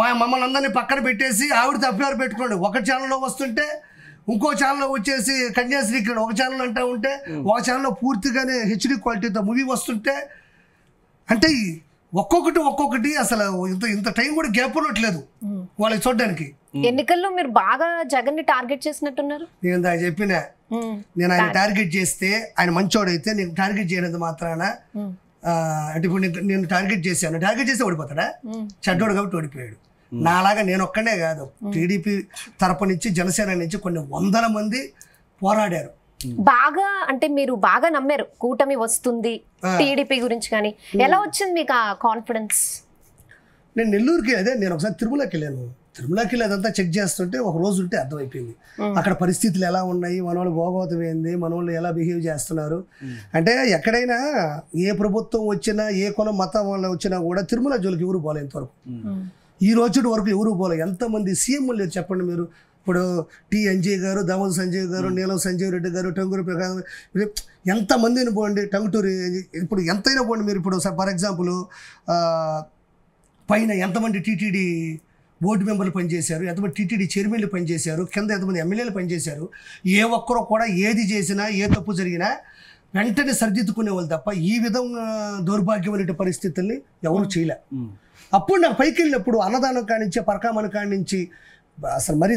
మమ్మల్ని అందరినీ పక్కన పెట్టేసి ఆవిడ తప్పారు పెట్టుకోండి. ఒక ఛానల్లో వస్తుంటే ఇంకో ఛానల్లో వచ్చేసి కన్యాశ్రీకరణ ఒక ఛానల్ అంటూ ఉంటే, ఒక ఛానల్లో పూర్తిగానే హెచ్డి క్వాలిటీతో మూవీ వస్తుంటే, అంటే ఒక్కొక్కటి అసలు ఇంత టైం కూడా గ్యాప్ ఉండట్లేదు వాళ్ళకి చూడడానికి. ఎన్నికల్లో మీరు బాగా జగన్ ని టార్గెట్ చేసినట్టున్నారు. నేను దాకా చెప్పిన, నేను ఆయన టార్గెట్ చేస్తే ఆయన మంచోడైతే నేను టార్గెట్ చేయలేదు మాత్రాన అంటే ఇప్పుడు నేను టార్గెట్ చేస్తే ఓడిపోతాడా? చెడ్డోడు కాబట్టి ఓడిపోయాడు. నాలాగా నేను ఒక్కడే కాదు, టీడీపీ తరపు నుంచి జనసేన నుంచి కొన్ని 100 మంది పోరాడారు. బాగా అంటే మీరు బాగా నమ్మారు కూటమి వస్తుంది టీడీపీ గురించి, కానీ ఎలా వచ్చింది మీకు ఆ కాన్ఫిడెన్స్? నేను నెల్లూరుకి నేను ఒకసారి తిరుమలకి వెళ్ళి అదంతా చెక్ చేస్తుంటే ఒక రోజు ఉంటే అర్థమైపోయింది అక్కడ పరిస్థితులు ఎలా ఉన్నాయి, మన వాళ్ళు భోగవతం ఏంది, మన వాళ్ళు ఎలా బిహేవ్ చేస్తున్నారు. అంటే ఎక్కడైనా ఏ ప్రభుత్వం వచ్చినా ఏ కులం మతం వాళ్ళు వచ్చినా కూడా తిరుమల జోలికి ఎవరు పోలే ఇంతవరకు. ఈ రోజు వరకు ఎవరు పోలే. ఎంతమంది సీఎంలు లేరు చెప్పండి మీరు. ఇప్పుడు టి అంజయ్ గారు, దామోదర్ సంజయ్ గారు, నీలం సంజయ్ రెడ్డి గారు, టంగుటూరి ప్రకాశం, ఎంతమందిని పోండి, టంగుటూరి ఇప్పుడు ఎంతైనా పోండి మీరు. ఇప్పుడు ఫర్ ఎగ్జాంపుల్ పైన ఎంతమంది టీటీడీ బోర్డు మెంబర్లు పనిచేశారు, ఎంతమంది టీటీడీ చైర్మన్లు పనిచేశారు, కింద ఎంతమంది ఎమ్మెల్యేలు పనిచేశారు. ఏ ఒక్కరూ కూడా ఏది చేసినా ఏ తప్పు జరిగినా వెంటనే సరిదిద్దుకునే వాళ్ళు తప్ప ఈ విధంగా దౌర్భాగ్యమైన పరిస్థితుల్ని ఎవరు చేయలే. అప్పుడు నాకు పైకి వెళ్ళినప్పుడు అన్నదానం కానించి పరకామణ కానించి అసలు మరి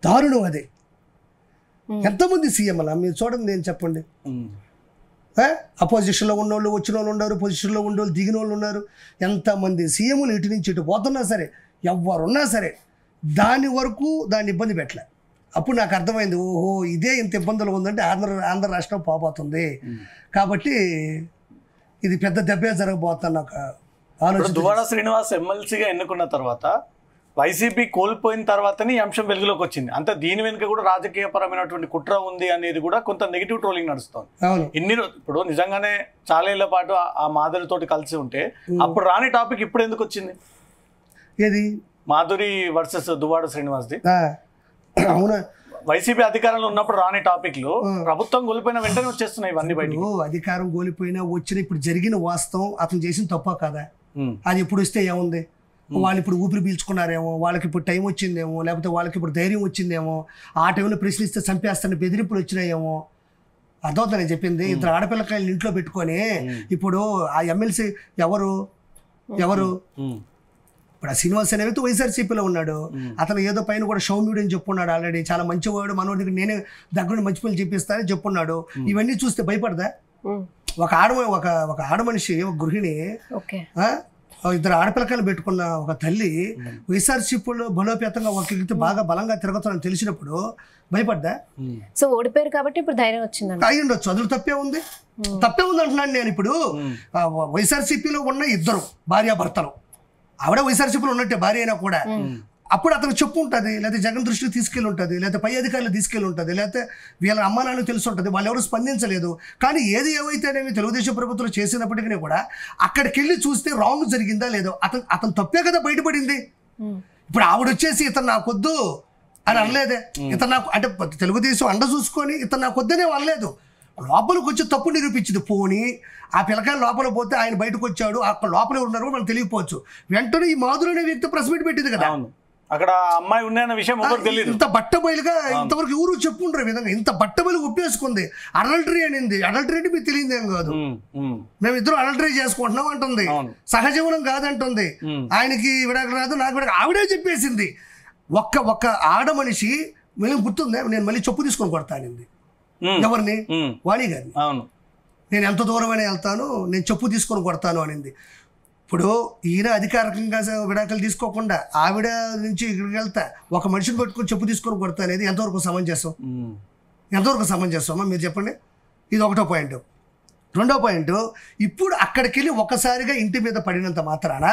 దారుణం అదే. ఎంతమంది సీఎం అలా మీరు చూడండి, నేను చెప్పండి. అపోజిషన్లో ఉన్నోళ్ళు వచ్చిన వాళ్ళు ఉన్నారు, పొజిషన్లో ఉన్నోళ్ళు దిగిన వాళ్ళు ఉన్నారు. ఎంతమంది సీఎంలు ఇటు నుంచి ఇటు పోతున్నా సరే, ఎవరున్నా సరే దాని వరకు దాన్ని ఇబ్బంది పెట్టలే. అప్పుడు నాకు అర్థమైంది, ఓహో ఇదే ఇంత ఇబ్బందులు ఉందంటే ఆంధ్ర రాష్ట్రం పోబోతుంది, కాబట్టి ఇది పెద్ద దెబ్బే జరగబోతున్న ఒక ఆలోచన. దువ్వాడ శ్రీనివాస్ ఎమ్మెల్సీగా ఎన్నుకున్న తర్వాత వైసీపీ కోల్పోయిన తర్వాతనే ఈ అంశం వెలుగులోకి వచ్చింది. అంతే దీని వెనుక కూడా రాజకీయపరమైనటువంటి కుట్ర ఉంది అనేది కూడా కొంత నెగిటివ్ ట్రోలింగ్ నడుస్తుంది. ఇప్పుడు నిజంగానే చాలా ఏళ్ల పాటు ఆ మాధురితోటి కలిసి ఉంటే అప్పుడు రాని టాపిక్ ఇప్పుడు ఎందుకు వచ్చింది? ఏది మాధురి వర్సెస్ దువ్వాడ శ్రీనివాస్ది. అవునా, వైసీపీ అధికారంలో ఉన్నప్పుడు రాని టాపిక్లు ప్రభుత్వం కోల్పోయిన వెంటనే వచ్చేస్తున్నాయి ఇవన్నీ బయట. అధికారం కోల్పోయినా వచ్చిన ఇప్పుడు జరిగిన వాస్తవం అతను చేసిన తప్ప కదా, అది ఇప్పుడు వస్తే ఏముంది? వాళ్ళు ఇప్పుడు ఊపిరి పీల్చుకున్నారేమో, వాళ్ళకి ఇప్పుడు టైం వచ్చిందేమో, లేకపోతే వాళ్ళకి ఇప్పుడు ధైర్యం వచ్చిందేమో, ఆ టైంలో ప్రశ్నిస్తే చంపేస్తాను బెదిరింపులు వచ్చినాయేమో. అర్థమవుతా నేను చెప్పింది. ఇద్దరు ఆడపిల్లకాయలు ఇంట్లో పెట్టుకొని ఇప్పుడు ఆ ఎమ్మెల్సీ ఎవరు ఇప్పుడు ఆ శ్రీనివాస్ అనే వ్యక్తి వైఎస్ఆర్సీపీలో ఉన్నాడు. అతను ఏదో పైన కూడా సౌమ్యుడు అని చెప్పున్నాడు, ఆల్రెడీ చాలా మంచివాడు, మనోడి దగ్గర నేనే దగ్గర మంచి పనులు చెప్పిస్తానని చెప్పున్నాడు. ఇవన్నీ చూస్తే భయపడదా? ఒక ఆడమనిషి, ఒక గృహిణి, ఇద్దరు ఆడపిల్లకాయలు పెట్టుకున్న ఒక తల్లి వైఎస్ఆర్సీపీలో బలోపేతంగా ఒక వ్యక్తి బాగా బలంగా తిరుగుతానని తెలిసినప్పుడు భయపడ్డా? సో ఓడిపోయారు కాబట్టి ఇప్పుడు ధైర్యం వచ్చింది. అయి ఉండొచ్చు, అందులో తప్పే ఉంది అంటున్నాను నేను. ఇప్పుడు వైఎస్ఆర్సీపీలో ఉన్న ఇద్దరు భార్యాభర్తలు, ఆవిడ వైఎస్ఆర్సీపీలో ఉన్నట్టే భార్య అయినా కూడా, అప్పుడు అతను చెప్పు ఉంటుంది, లేకపోతే జగన్ దృష్టికి తీసుకెళ్ళి ఉంటుంది, లేకపోతే పై అధికారులు తీసుకెళ్ళి ఉంటుంది, లేకపోతే వీళ్ళ అమ్మ నాన్నకు తెలిసి ఉంటుంది, వాళ్ళు ఎవరు స్పందించలేదు. కానీ ఏది ఏవైతేనేమి తెలుగుదేశం ప్రభుత్వం చేసినప్పటికీ కూడా అక్కడికి వెళ్ళి చూస్తే రాంగ్ జరిగిందా లేదో, అతను తప్పే కదా బయటపడింది. ఇప్పుడు ఆవిడ వచ్చేసి ఇతను నాకొద్దు అని అనలేదే, ఇతను నాకు అంటే తెలుగుదేశం అండ చూసుకొని ఇతను నాకొద్దనే అనలేదు, లోపలికి వచ్చి తప్పు నిరూపించింది. పోనీ ఆ పిల్లకాయలు లోపల పోతే ఆయన బయటకు వచ్చాడు, అక్కడ లోపలే ఉన్నారు మనం తెలియకపోవచ్చు. వెంటనే ఈ మాధురి అనే వ్యక్తి ప్రెస్ మీట్ పెట్టింది కదా, అక్కడ అమ్మాయి ఉన్నాయన్న విషయం తెలియదు. ఇంత బట్టబయలుగా ఇంతవరకు ఎవరు చెప్పుండ్రు విధంగా ఇంత బట్టబయలు ఒప్పేసుకుంది. అడల్టరీ అనింది, అడల్టరీ అంటే మీకు తెలియదు ఏం కాదు, మేము ఇద్దరు అడల్టరీ చేసుకుంటున్నాం అంటుంది, సహజీవనం కాదంటుంది, ఆయనకి విడాకులు రాదు నాకు విడాకు, ఆవిడే చెప్పేసింది. ఒక్క ఆడ మనిషి మేము గుర్తుందే, నేను మళ్ళీ చెప్పు తీసుకొని కొడతానింది. ఎవరిని? వాణి గారిని. నేను ఎంత దూరమైనా వెళ్తాను, నేను చెప్పు తీసుకొని కొడతాను అనింది. ఇప్పుడు ఈయన అధికారికంగా విడాకులు తీసుకోకుండా ఆవిడ నుంచి ఇక్కడికి వెళ్తా ఒక మనిషిని పెట్టుకొని చెప్పు తీసుకొని కొడతా అనేది ఎంతవరకు సమంజసం మీరు చెప్పండి. ఇది ఒకటో పాయింట్. రెండో పాయింట్, ఇప్పుడు అక్కడికి వెళ్ళి ఒక్కసారిగా ఇంటి మీద పడినంత మాత్రాన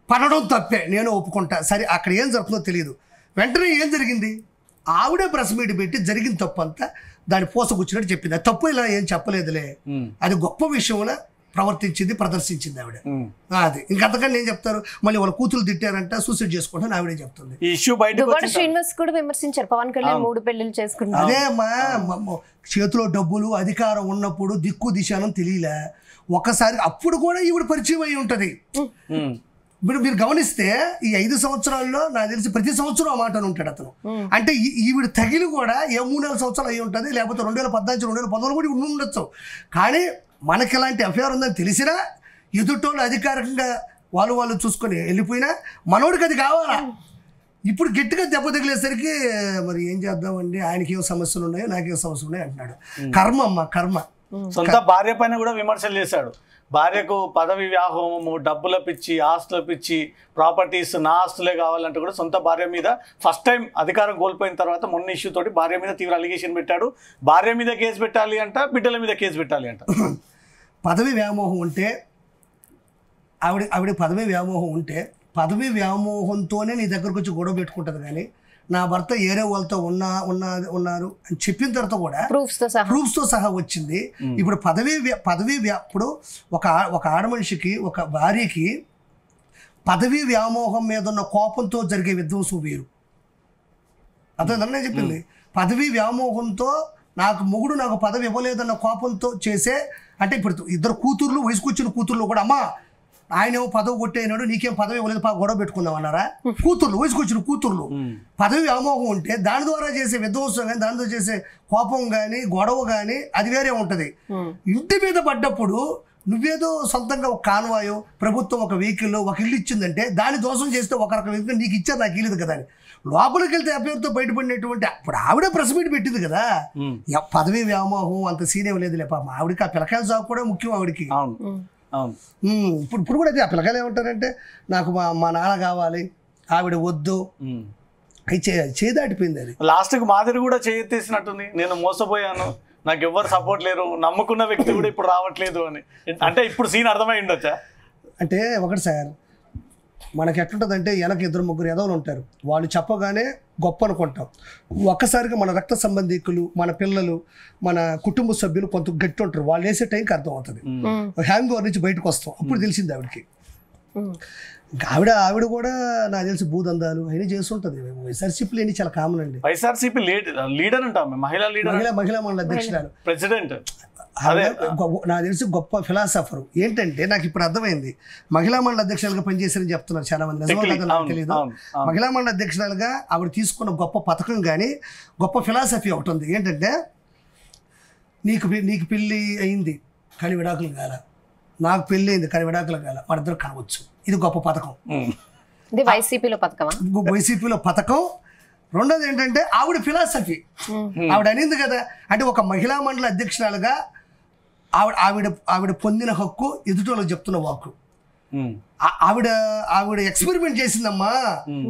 పడడం తప్పే, నేను ఒప్పుకుంటా. సరే అక్కడ ఏం జరుగుతుందో తెలియదు. వెంటనే ఏం జరిగింది? ఆవిడే ప్రెస్ మీట్ పెట్టి జరిగిన తప్పు అంతా దాన్ని పోసగుచ్చినట్టు చెప్పింది. అది తప్పు ఇలా ఏం చెప్పలేదులే, అది గొప్ప విషయంలో ప్రవర్తించింది, ప్రదర్శించింది ఆవిడ. అది ఇంకంతకన్నా ఏం చెప్తారు? మళ్ళీ వాళ్ళ కూతురు తిట్టారంట, సూసైడ్ చేసుకుంటాను ఆవిడే చెప్తుంది. శ్రీనివాస్ కూడా విమర్శించారు, పవన్ కళ్యాణ్ 3 పెళ్లిళ్ళు చేసుకుంటారు. అదే అమ్మా, చేతిలో డబ్బులు అధికారం ఉన్నప్పుడు దిక్కు దిశానం తెలియలే. ఒకసారి అప్పుడు కూడా ఈవిడ పరిచయం అయి ఉంటది. ఇప్పుడు మీరు గమనిస్తే ఈ 5 సంవత్సరాల్లో నాకు తెలిసి ప్రతి సంవత్సరం ఆ మాట ఉంటాడు అతను. అంటే ఈవిడ తగిలి కూడా 3-4 సంవత్సరాలు అయి ఉంటుంది, లేకపోతే 2014 2015 కూడా ఉండి ఉండొచ్చు. కానీ మనకి ఇలాంటి అఫేర్ ఉందని తెలిసినా ఎదుటోళ్ళు అధికారికంగా వాళ్ళు చూసుకొని వెళ్ళిపోయినా మనోడికి అది కావాలా. ఇప్పుడు గట్టిగా దెబ్బ తగిలేసరికి మరి ఏం చేద్దామండి, ఆయనకి ఏం సమస్యలు ఉన్నాయో నాకేం సమస్యలు ఉన్నాయో అంటున్నాడు. కర్మ అమ్మ కర్మ. సొంత భార్య పైన కూడా విమర్శలు చేశాడు. భార్యకు పదవి వ్యామోహము, డబ్బుల పిచ్చి, ఆస్తుల పిచ్చి, ప్రాపర్టీస్ నా ఆస్తులే కావాలంటే కూడా సొంత భార్య మీద ఫస్ట్ టైం అధికారం కోల్పోయిన తర్వాత మొన్న ఇష్యూ తోటి భార్య మీద తీవ్ర అలిగేషన్ పెట్టాడు. భార్య మీద కేసు పెట్టాలి అంట, బిడ్డల మీద కేసు పెట్టాలి అంట. పదవి వ్యామోహం ఉంటే ఆవిడ పదవి వ్యామోహంతోనే నీ దగ్గరకు వచ్చి గొడవ పెట్టుకుంటుంది. కానీ నా భర్త ఏరే వాళ్ళతో ఉన్నారు అని చెప్పిన తర్వాత కూడా ప్రూఫ్స్తో సహా వచ్చింది. ఇప్పుడు ఇప్పుడు ఒక ఆడమనిషికి, ఒక భార్యకి పదవీ వ్యామోహం మీద ఉన్న కోపంతో జరిగే విధ్వంసం వేరు. అతను చెప్పింది, పదవీ వ్యామోహంతో నాకు పదవి ఇవ్వలేదన్న కోపంతో చేసే, అంటే ఇప్పుడు ఇద్దరు కూతుర్లు, వయసుకొచ్చిన కూతుర్లు కూడా అమ్మా ఆయనేమో పదవి కొట్టేనాడు, నీకేం పదవి ఇవ్వలేదు, గొడవ పెట్టుకుందాం అన్నారా? కూతుర్లు, వయసుకొచ్చిన కూతుర్లు పదవి వ్యామోహం ఉంటే దాని ద్వారా చేసే విధ్వంసం కానీ, దానితో చేసే కోపం కానీ, గొడవ కానీ అది వేరే ఉంటుంది. ఇంటి మీద పడ్డప్పుడు నువ్వేదో సొంతంగా ఒక కాన్వాయో, ప్రభుత్వం ఒక వెహికల్లో ఒక ఇల్లు ఇచ్చిందంటే దాన్ని దోషం చేస్తే ఒక రకం వెహికల్ నీకు ఇచ్చారు, నాకు ఇల్లు కదా అని లోపలికి వెళ్తే అభ్యర్థితో బయటపడినటువంటి అప్పుడు ఆవిడ ప్రెస్ మీట్ పెట్టింది కదా. పదవి వ్యామోహం అంత సీనియం లేదులే పాపం ఆవిడకి. ఆ పిల్లకాయల జాబ్ కూడా ముఖ్యం ఆవిడకి. ఇప్పుడు కూడా అదే ఆ పిల్లకాయలు ఏమంటారంటే నాకు మా నాన్న కావాలి, ఆవిడ వద్దు, అది చేదాటిపోయింది. అది లాస్ట్కి మాదిరి కూడా చేయెత్తేసినట్టుంది, నేను మోసపోయాను, నాకు ఎవ్వరు సపోర్ట్ లేరు, నమ్ముకున్న వ్యక్తి కూడా ఇప్పుడు రావట్లేదు అని. అంటే ఇప్పుడు సీన్ అర్థమై ఉండొచ్చా? అంటే ఒకటి సార్, మనకి ఎట్లుంటుందంటే వెనక 2-3 ఎదవలు ఉంటారు, వాళ్ళు చెప్పగానే గొప్ప అనుకుంటాం. ఒక్కసారిగా మన రక్త సంబంధికులు, మన పిల్లలు, మన కుటుంబ సభ్యులు కొంత గట్టి ఉంటారు, వాళ్ళు వేసే టైంకి అర్థం అవుతుంది. హ్యాంగ్ ఓవర్ నుంచి బయటకు వస్తాం, అప్పుడు తెలిసింది ఆవిడకి. ఆవిడ కూడా నాకు తెలిసి భూదందాలు అయినా చేస్తుంటది. వైఎస్ఆర్సీపీ అని చాలా కామన్ అండి. వైఎస్ఆర్సీపీ లీడర్ అంటాం, మహిళా మండలి అధ్యక్షురాలు, ప్రెసిడెంట్. నాకు తెలిసి గొప్ప ఫిలాసఫర్. ఏంటంటే నాకు ఇప్పుడు అర్థమైంది, మహిళా మండలి అధ్యక్షులుగా పనిచేశారని చెప్తున్నారు చాలా మంది, నిజమో లేదో నాకు తెలియదు. మహిళా మండలి అధ్యక్షురాలుగా ఆవిడ తీసుకున్న గొప్ప పథకం కానీ గొప్ప ఫిలాసఫీ ఒకటి ఉంది. ఏంటంటే నీకు పెళ్ళి అయింది కానీ విడాకులు కాల, నాకు పెళ్ళి అయింది కానీ విడాకులు కాల, మన ఇద్దరు కలవచ్చు. ఇది గొప్ప పథకం, వైసీపీలో పథకం. రెండోది ఏంటంటే ఆవిడ ఫిలాసఫీ, ఆవిడ అనింది కదా, అంటే ఒక మహిళా మండలి అధ్యక్షురాలుగా ఆవిడ పొందిన హక్కు ఎదుటోళ్ళకి చెప్తున్న వాక్కు. ఆవిడ ఎక్స్పెరిమెంట్ చేసిందమ్మా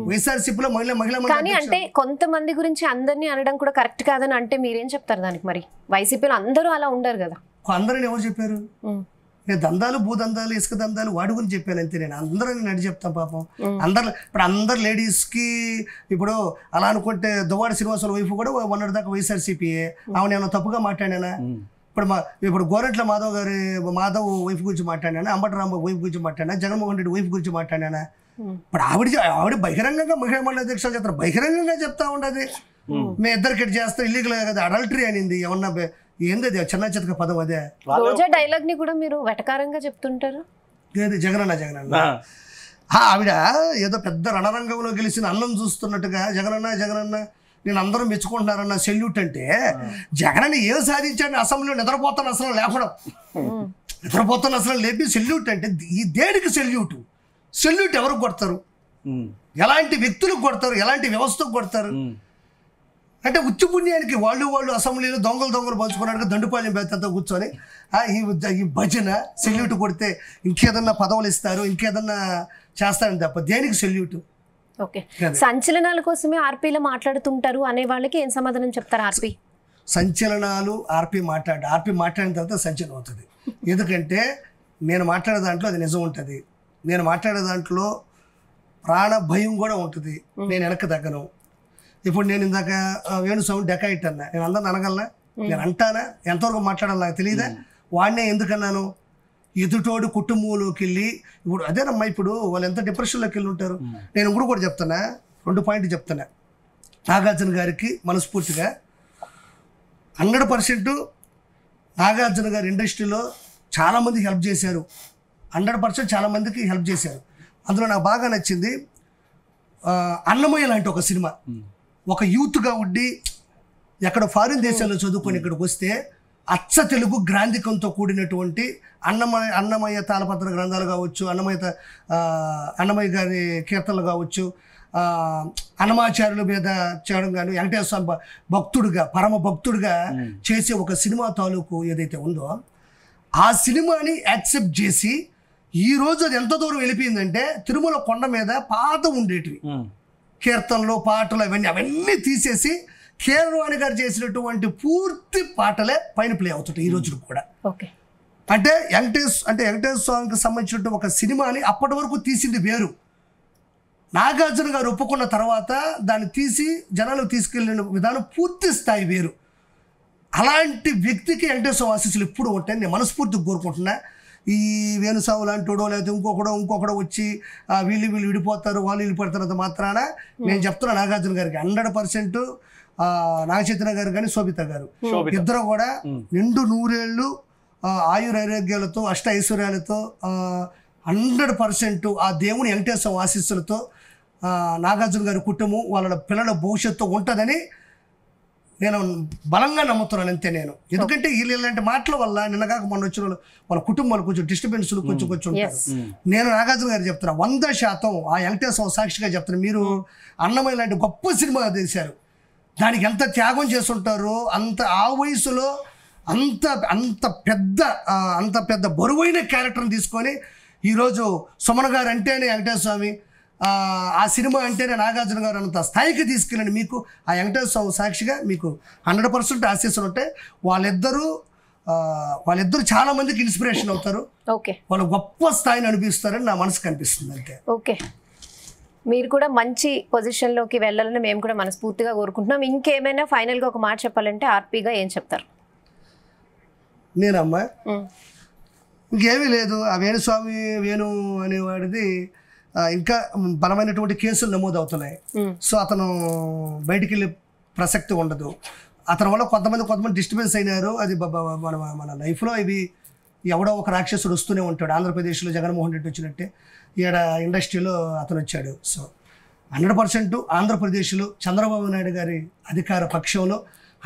వైఎస్ఆర్సీపీలో మహిళా మండలి. అంటే కొంతమంది గురించి అందరినీ అనడం కూడా కరెక్ట్ కాదని అంటే మీరేం చెప్తారు దానికి? మరి వైసీపీలో అందరూ అలా ఉండరు కదా. అందరని ఎవరు చెప్పారు? నేను దందాలు, భూదందాలు, ఇసుక దందాలు వాడి గురించి చెప్పాను అంతే. నేను అందరూ నడి చెప్తాను పాపం. అందరు లేడీస్కి ఇప్పుడు అలా అనుకుంటే దువ్వాడ శ్రీనివాసుల వైఫ్ కూడా మొన్నటిదాకా వైఎస్ఆర్సీపీయే. ఆమె నేను తప్పుగా మాట్లాడానా? ఇప్పుడు గోరంట్ల మాధవ్ వైఫ్ గురించి మాట్లాడానా? అంబటి రాంబాబు వైఫ్ గురించి మాట్లాడినా? జగన్మోహన్ రెడ్డి వైఫ్ గురించి మాట్లాడానా? ఇప్పుడు ఆవిడ బహిరంగంగా మహిళా మండలి అధ్యక్షులు చెప్తారు, బహిరంగంగా చెప్తా ఉండదు. మేము ఇద్దరికి చేస్తాం, ఇల్లీగల్ కదా, అడల్టరీ అనింది. ఏమన్నా ఏంది చిన్న చితక పదం అదే. రోజా డైలాగ్ ని కూడా మీరు వెటకారంగా చెప్తుంటారు. జగనన్న ఆవిడ ఏదో పెద్ద రణరంగంలో గెలిచిన అన్నం చూస్తున్నట్టుగా జగనన్న నేను అందరూ మెచ్చుకుంటున్నారన్న సెల్యూట్ అంటే, జగనన్న ఏం సాధించాడు? అసెంబ్లీలో నిద్రపోతున్న అసలు లేపడం, నిద్రపోతున్న అసలు లేపి సెల్యూట్ అంటే ఈ దేనికి సెల్యూట్ ఎవరికి కొడతారు? ఎలాంటి వ్యక్తులకు కొడతారు? ఎలాంటి వ్యవస్థకు కొడతారు? అంటే ఉచ్చి పుణ్యానికి వాళ్ళు అసెంబ్లీలో దొంగలు పంచుకున్నాడు దండుపాలెం బేతంతో కూర్చొని ఈ భజన సెల్యూట్ కొడితే ఇంకేదన్నా పదవులు ఇస్తారు, ఇంకేదన్నా చేస్తారని తప్ప దేనికి సెల్యూట్? ఓకే, సంచలనాల కోసమే ఆర్పీలో మాట్లాడుతుంటారు అనే వాళ్ళకి ఏం సమాధానం చెప్తారు? సంచలనాలు ఆర్పీ మాట్లాడిన తర్వాత సంచలనం అవుతుంది. ఎందుకంటే నేను మాట్లాడే దాంట్లో అది నిజం ఉంటుంది, నేను మాట్లాడే దాంట్లో ప్రాణ భయం కూడా ఉంటుంది, నేను వెనక్కి తగ్గను. ఇప్పుడు నేను ఇందాక వేణుస్వామి డెకాయిట్ అన్నా, నేను అందరిని అనగలనా? నేను అంటానా? ఎంతవరకు మాట్లాడాలి నాకు తెలియదా? వాడినే ఎందుకన్నాను? ఎదుటోడు కుటుంబంలోకి వెళ్ళి ఇప్పుడు అదేనమ్మా, ఇప్పుడు వాళ్ళు ఎంత డిప్రెషన్లోకి వెళ్ళి ఉంటారు. నేను కూడా చెప్తున్నా, 2 పాయింట్లు చెప్తున్నా. నాగార్జున గారికి మనస్ఫూర్తిగా 100% నాగార్జున గారి ఇండస్ట్రీలో చాలామందికి హెల్ప్ చేశారు, 100% చాలామందికి హెల్ప్ చేశారు. అందులో నాకు బాగా నచ్చింది అన్నమయ్య లాంటి ఒక సినిమా. ఒక యూత్గా ఉండి ఎక్కడ ఫారిన్ దేశాల్లో చదువుకొని ఇక్కడికి వస్తే అచ్చ తెలుగు గ్రాంధికంతో కూడినటువంటి అన్నమయ్య తాళపత్ర గ్రంథాలు కావచ్చు, అన్నమయ్య గారి కీర్తనలు కావచ్చు, అన్నమాచార్యుల మీద చేయడం కానీ, వెంకటేశ్వర స్వామి భక్తుడిగా, పరమ భక్తుడిగా చేసే ఒక సినిమా తాలూకు ఏదైతే ఉందో ఆ సినిమాని యాక్సెప్ట్ చేసి ఈరోజు అది ఎంత దూరం వెళ్ళిపోయిందంటే తిరుమల కొండ మీద పాత ఉండేటివి కీర్తనలు, పాటలు అవన్నీ తీసేసి కీరవాణి గారు చేసినటువంటి పూర్తి పాటలే పైన ప్లే అవుతుంటాయి ఈ రోజుకు కూడా. అంటే వెంకటేశ్వర స్వామికి సంబంధించిన ఒక సినిమాని అప్పటి వరకు తీసింది వేరు, నాగార్జున గారు ఒప్పుకున్న తర్వాత దాన్ని తీసి జనాలకు తీసుకెళ్ళిన విధానం పూర్తి స్థాయి వేరు. అలాంటి వ్యక్తికి వెంకటేశ్వర ఆశీస్సులు ఎప్పుడు ఉంటాయని నేను మనస్ఫూర్తిగా కోరుకుంటున్నా. ఈ వేణుస్వామి లాంటిడో లేకపోతే ఇంకొకడో వచ్చి వీళ్ళు విడిపోతారు, వాళ్ళు వెళ్ళిపోతారు అంత మాత్రాన నేను చెప్తున్నా నాగార్జున గారికి 100% నాగచైతన్య గారు కానీ శోభిత గారు ఇద్దరు కూడా నిండు 100 ఏళ్ళు ఆయురారోగ్యాలతో, అష్ట ఐశ్వర్యాలతో 100% ఆ దేవుని వెంకటేశ్వర ఆశీస్సులతో నాగార్జున గారి కుటుంబం వాళ్ళ పిల్లల భవిష్యత్తు ఉంటుందని నేను బలంగా నమ్ముతున్నాను అంతే నేను. ఎందుకంటే వీళ్ళు ఇలాంటి మాటల వల్ల నిన్నగాక మొన్న వచ్చిన వాళ్ళ కుటుంబాలు కొంచెం డిస్టర్బెన్స్లు కొంచెం ఉంటారు. నేను నాగార్జున గారు చెప్తున్నా 100% ఆ వెంకటేశ్వర సాక్షిగా చెప్తున్నా, మీరు అన్నమయ్య లాంటి గొప్ప సినిమా తీశారు, దానికి ఎంత త్యాగం చేస్తుంటారో, అంత ఆ వయసులో అంత అంత పెద్ద బరువైన క్యారెక్టర్ని తీసుకొని ఈరోజు సుమన్ గారు అంటేనే వెంకటేశ్వర స్వామి, ఆ సినిమా అంటేనే నాగార్జున గారు అంత స్థాయికి తీసుకెళ్ళండి. మీకు ఆ వెంకటేశ్వర స్వామి సాక్షిగా మీకు 100% ఆశీస్సులు ఉంటాయి. వాళ్ళిద్దరు చాలా మందికి ఇన్స్పిరేషన్ అవుతారు. ఓకే, వాళ్ళు గొప్ప స్థాయిని అనిపిస్తారని నా మనసుకు అనిపిస్తుంది అంతే. ఓకే, మీరు కూడా మంచి పొజిషన్లోకి వెళ్ళాలని మేము కూడా మనస్ఫూర్తిగా కోరుకుంటున్నాం. ఇంకేమైనా ఫైనల్గా ఒక మాట చెప్పాలంటే ఆర్పీగా ఏం చెప్తారు? నేనమ్మా ఇంకేమీ లేదు. ఆ వేణు అనేవాడిది ఇంకా బలమైనటువంటి కేసులు నమోదు అవుతున్నాయి. సో అతను బయటికి వెళ్ళే ప్రసక్తి ఉండదు. అతని వల్ల కొంతమంది డిస్టర్బెన్స్ అయినారు. అది మన లైఫ్లో ఇవి ఎవడో ఒక రాక్షసుడు వస్తూనే ఉంటాడు. ఆంధ్రప్రదేశ్లో జగన్మోహన్ రెడ్డి వచ్చినట్టే ఈడ ఇండస్ట్రీలో అతను వచ్చాడు. సో 100% ఆంధ్రప్రదేశ్లో చంద్రబాబు నాయుడు గారి అధికార పక్షంలో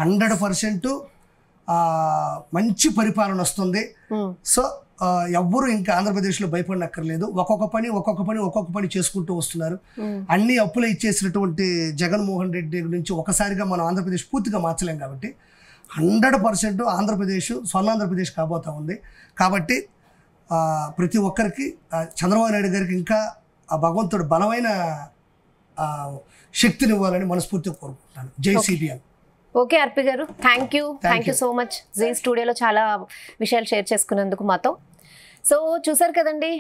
100% మంచి పరిపాలన వస్తుంది. సో ఎవ్వరూ ఇంకా ఆంధ్రప్రదేశ్లో భయపడనక్కర్లేదు. ఒక్కొక్క పని చేసుకుంటూ వస్తున్నారు. అన్ని అప్పులు ఇచ్చేసినటువంటి జగన్మోహన్ రెడ్డి నుంచి ఒకసారిగా మనం ఆంధ్రప్రదేశ్ పూర్తిగా మార్చలేం కాబట్టి 100% ఆంధ్రప్రదేశ్ స్వర్ణాంధ్రప్రదేశ్ కాబోతా ఉంది. కాబట్టి ప్రతి ఒక్కరికి చంద్రబాబు నాయుడు గారికి ఇంకా ఆ భగవంతుడు బలమైన శక్తిని ఇవ్వాలని మనస్ఫూర్తిగా కోరుకుంటాను. జై సిబిఎన్. ఓకే ఆర్పి గారు, thank you so much. Zee స్టూడియోలో చాలా విషయాలు షేర్ చేసుకున్నందుకు మాతో. సో చూసారు కదండి,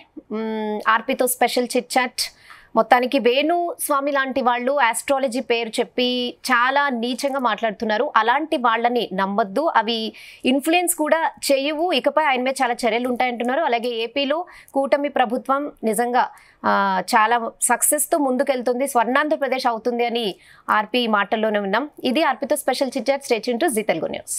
ఆర్పితో స్పెషల్ చిట్ చాట్. మొత్తానికి వేణు స్వామి లాంటి వాళ్ళు ఆస్ట్రాలజీ పేరు చెప్పి చాలా నీచంగా మాట్లాడుతున్నారు. అలాంటి వాళ్ళని నమ్మొద్దు, అవి ఇన్ఫ్లుయెన్స్ కూడా చేయవు. ఇకపై ఆయన మీద చాలా చర్యలు ఉంటాయంటున్నారు. అలాగే ఏపీలో కూటమి ప్రభుత్వం నిజంగా చాలా సక్సెస్తో ముందుకెళ్తుంది, స్వర్ణాంధ్రప్రదేశ్ అవుతుంది అని ఆర్పి మాటల్లోనే విన్నాం. ఇది ఆర్పితో special chit chat. Stay tuned to Zee Telugu news.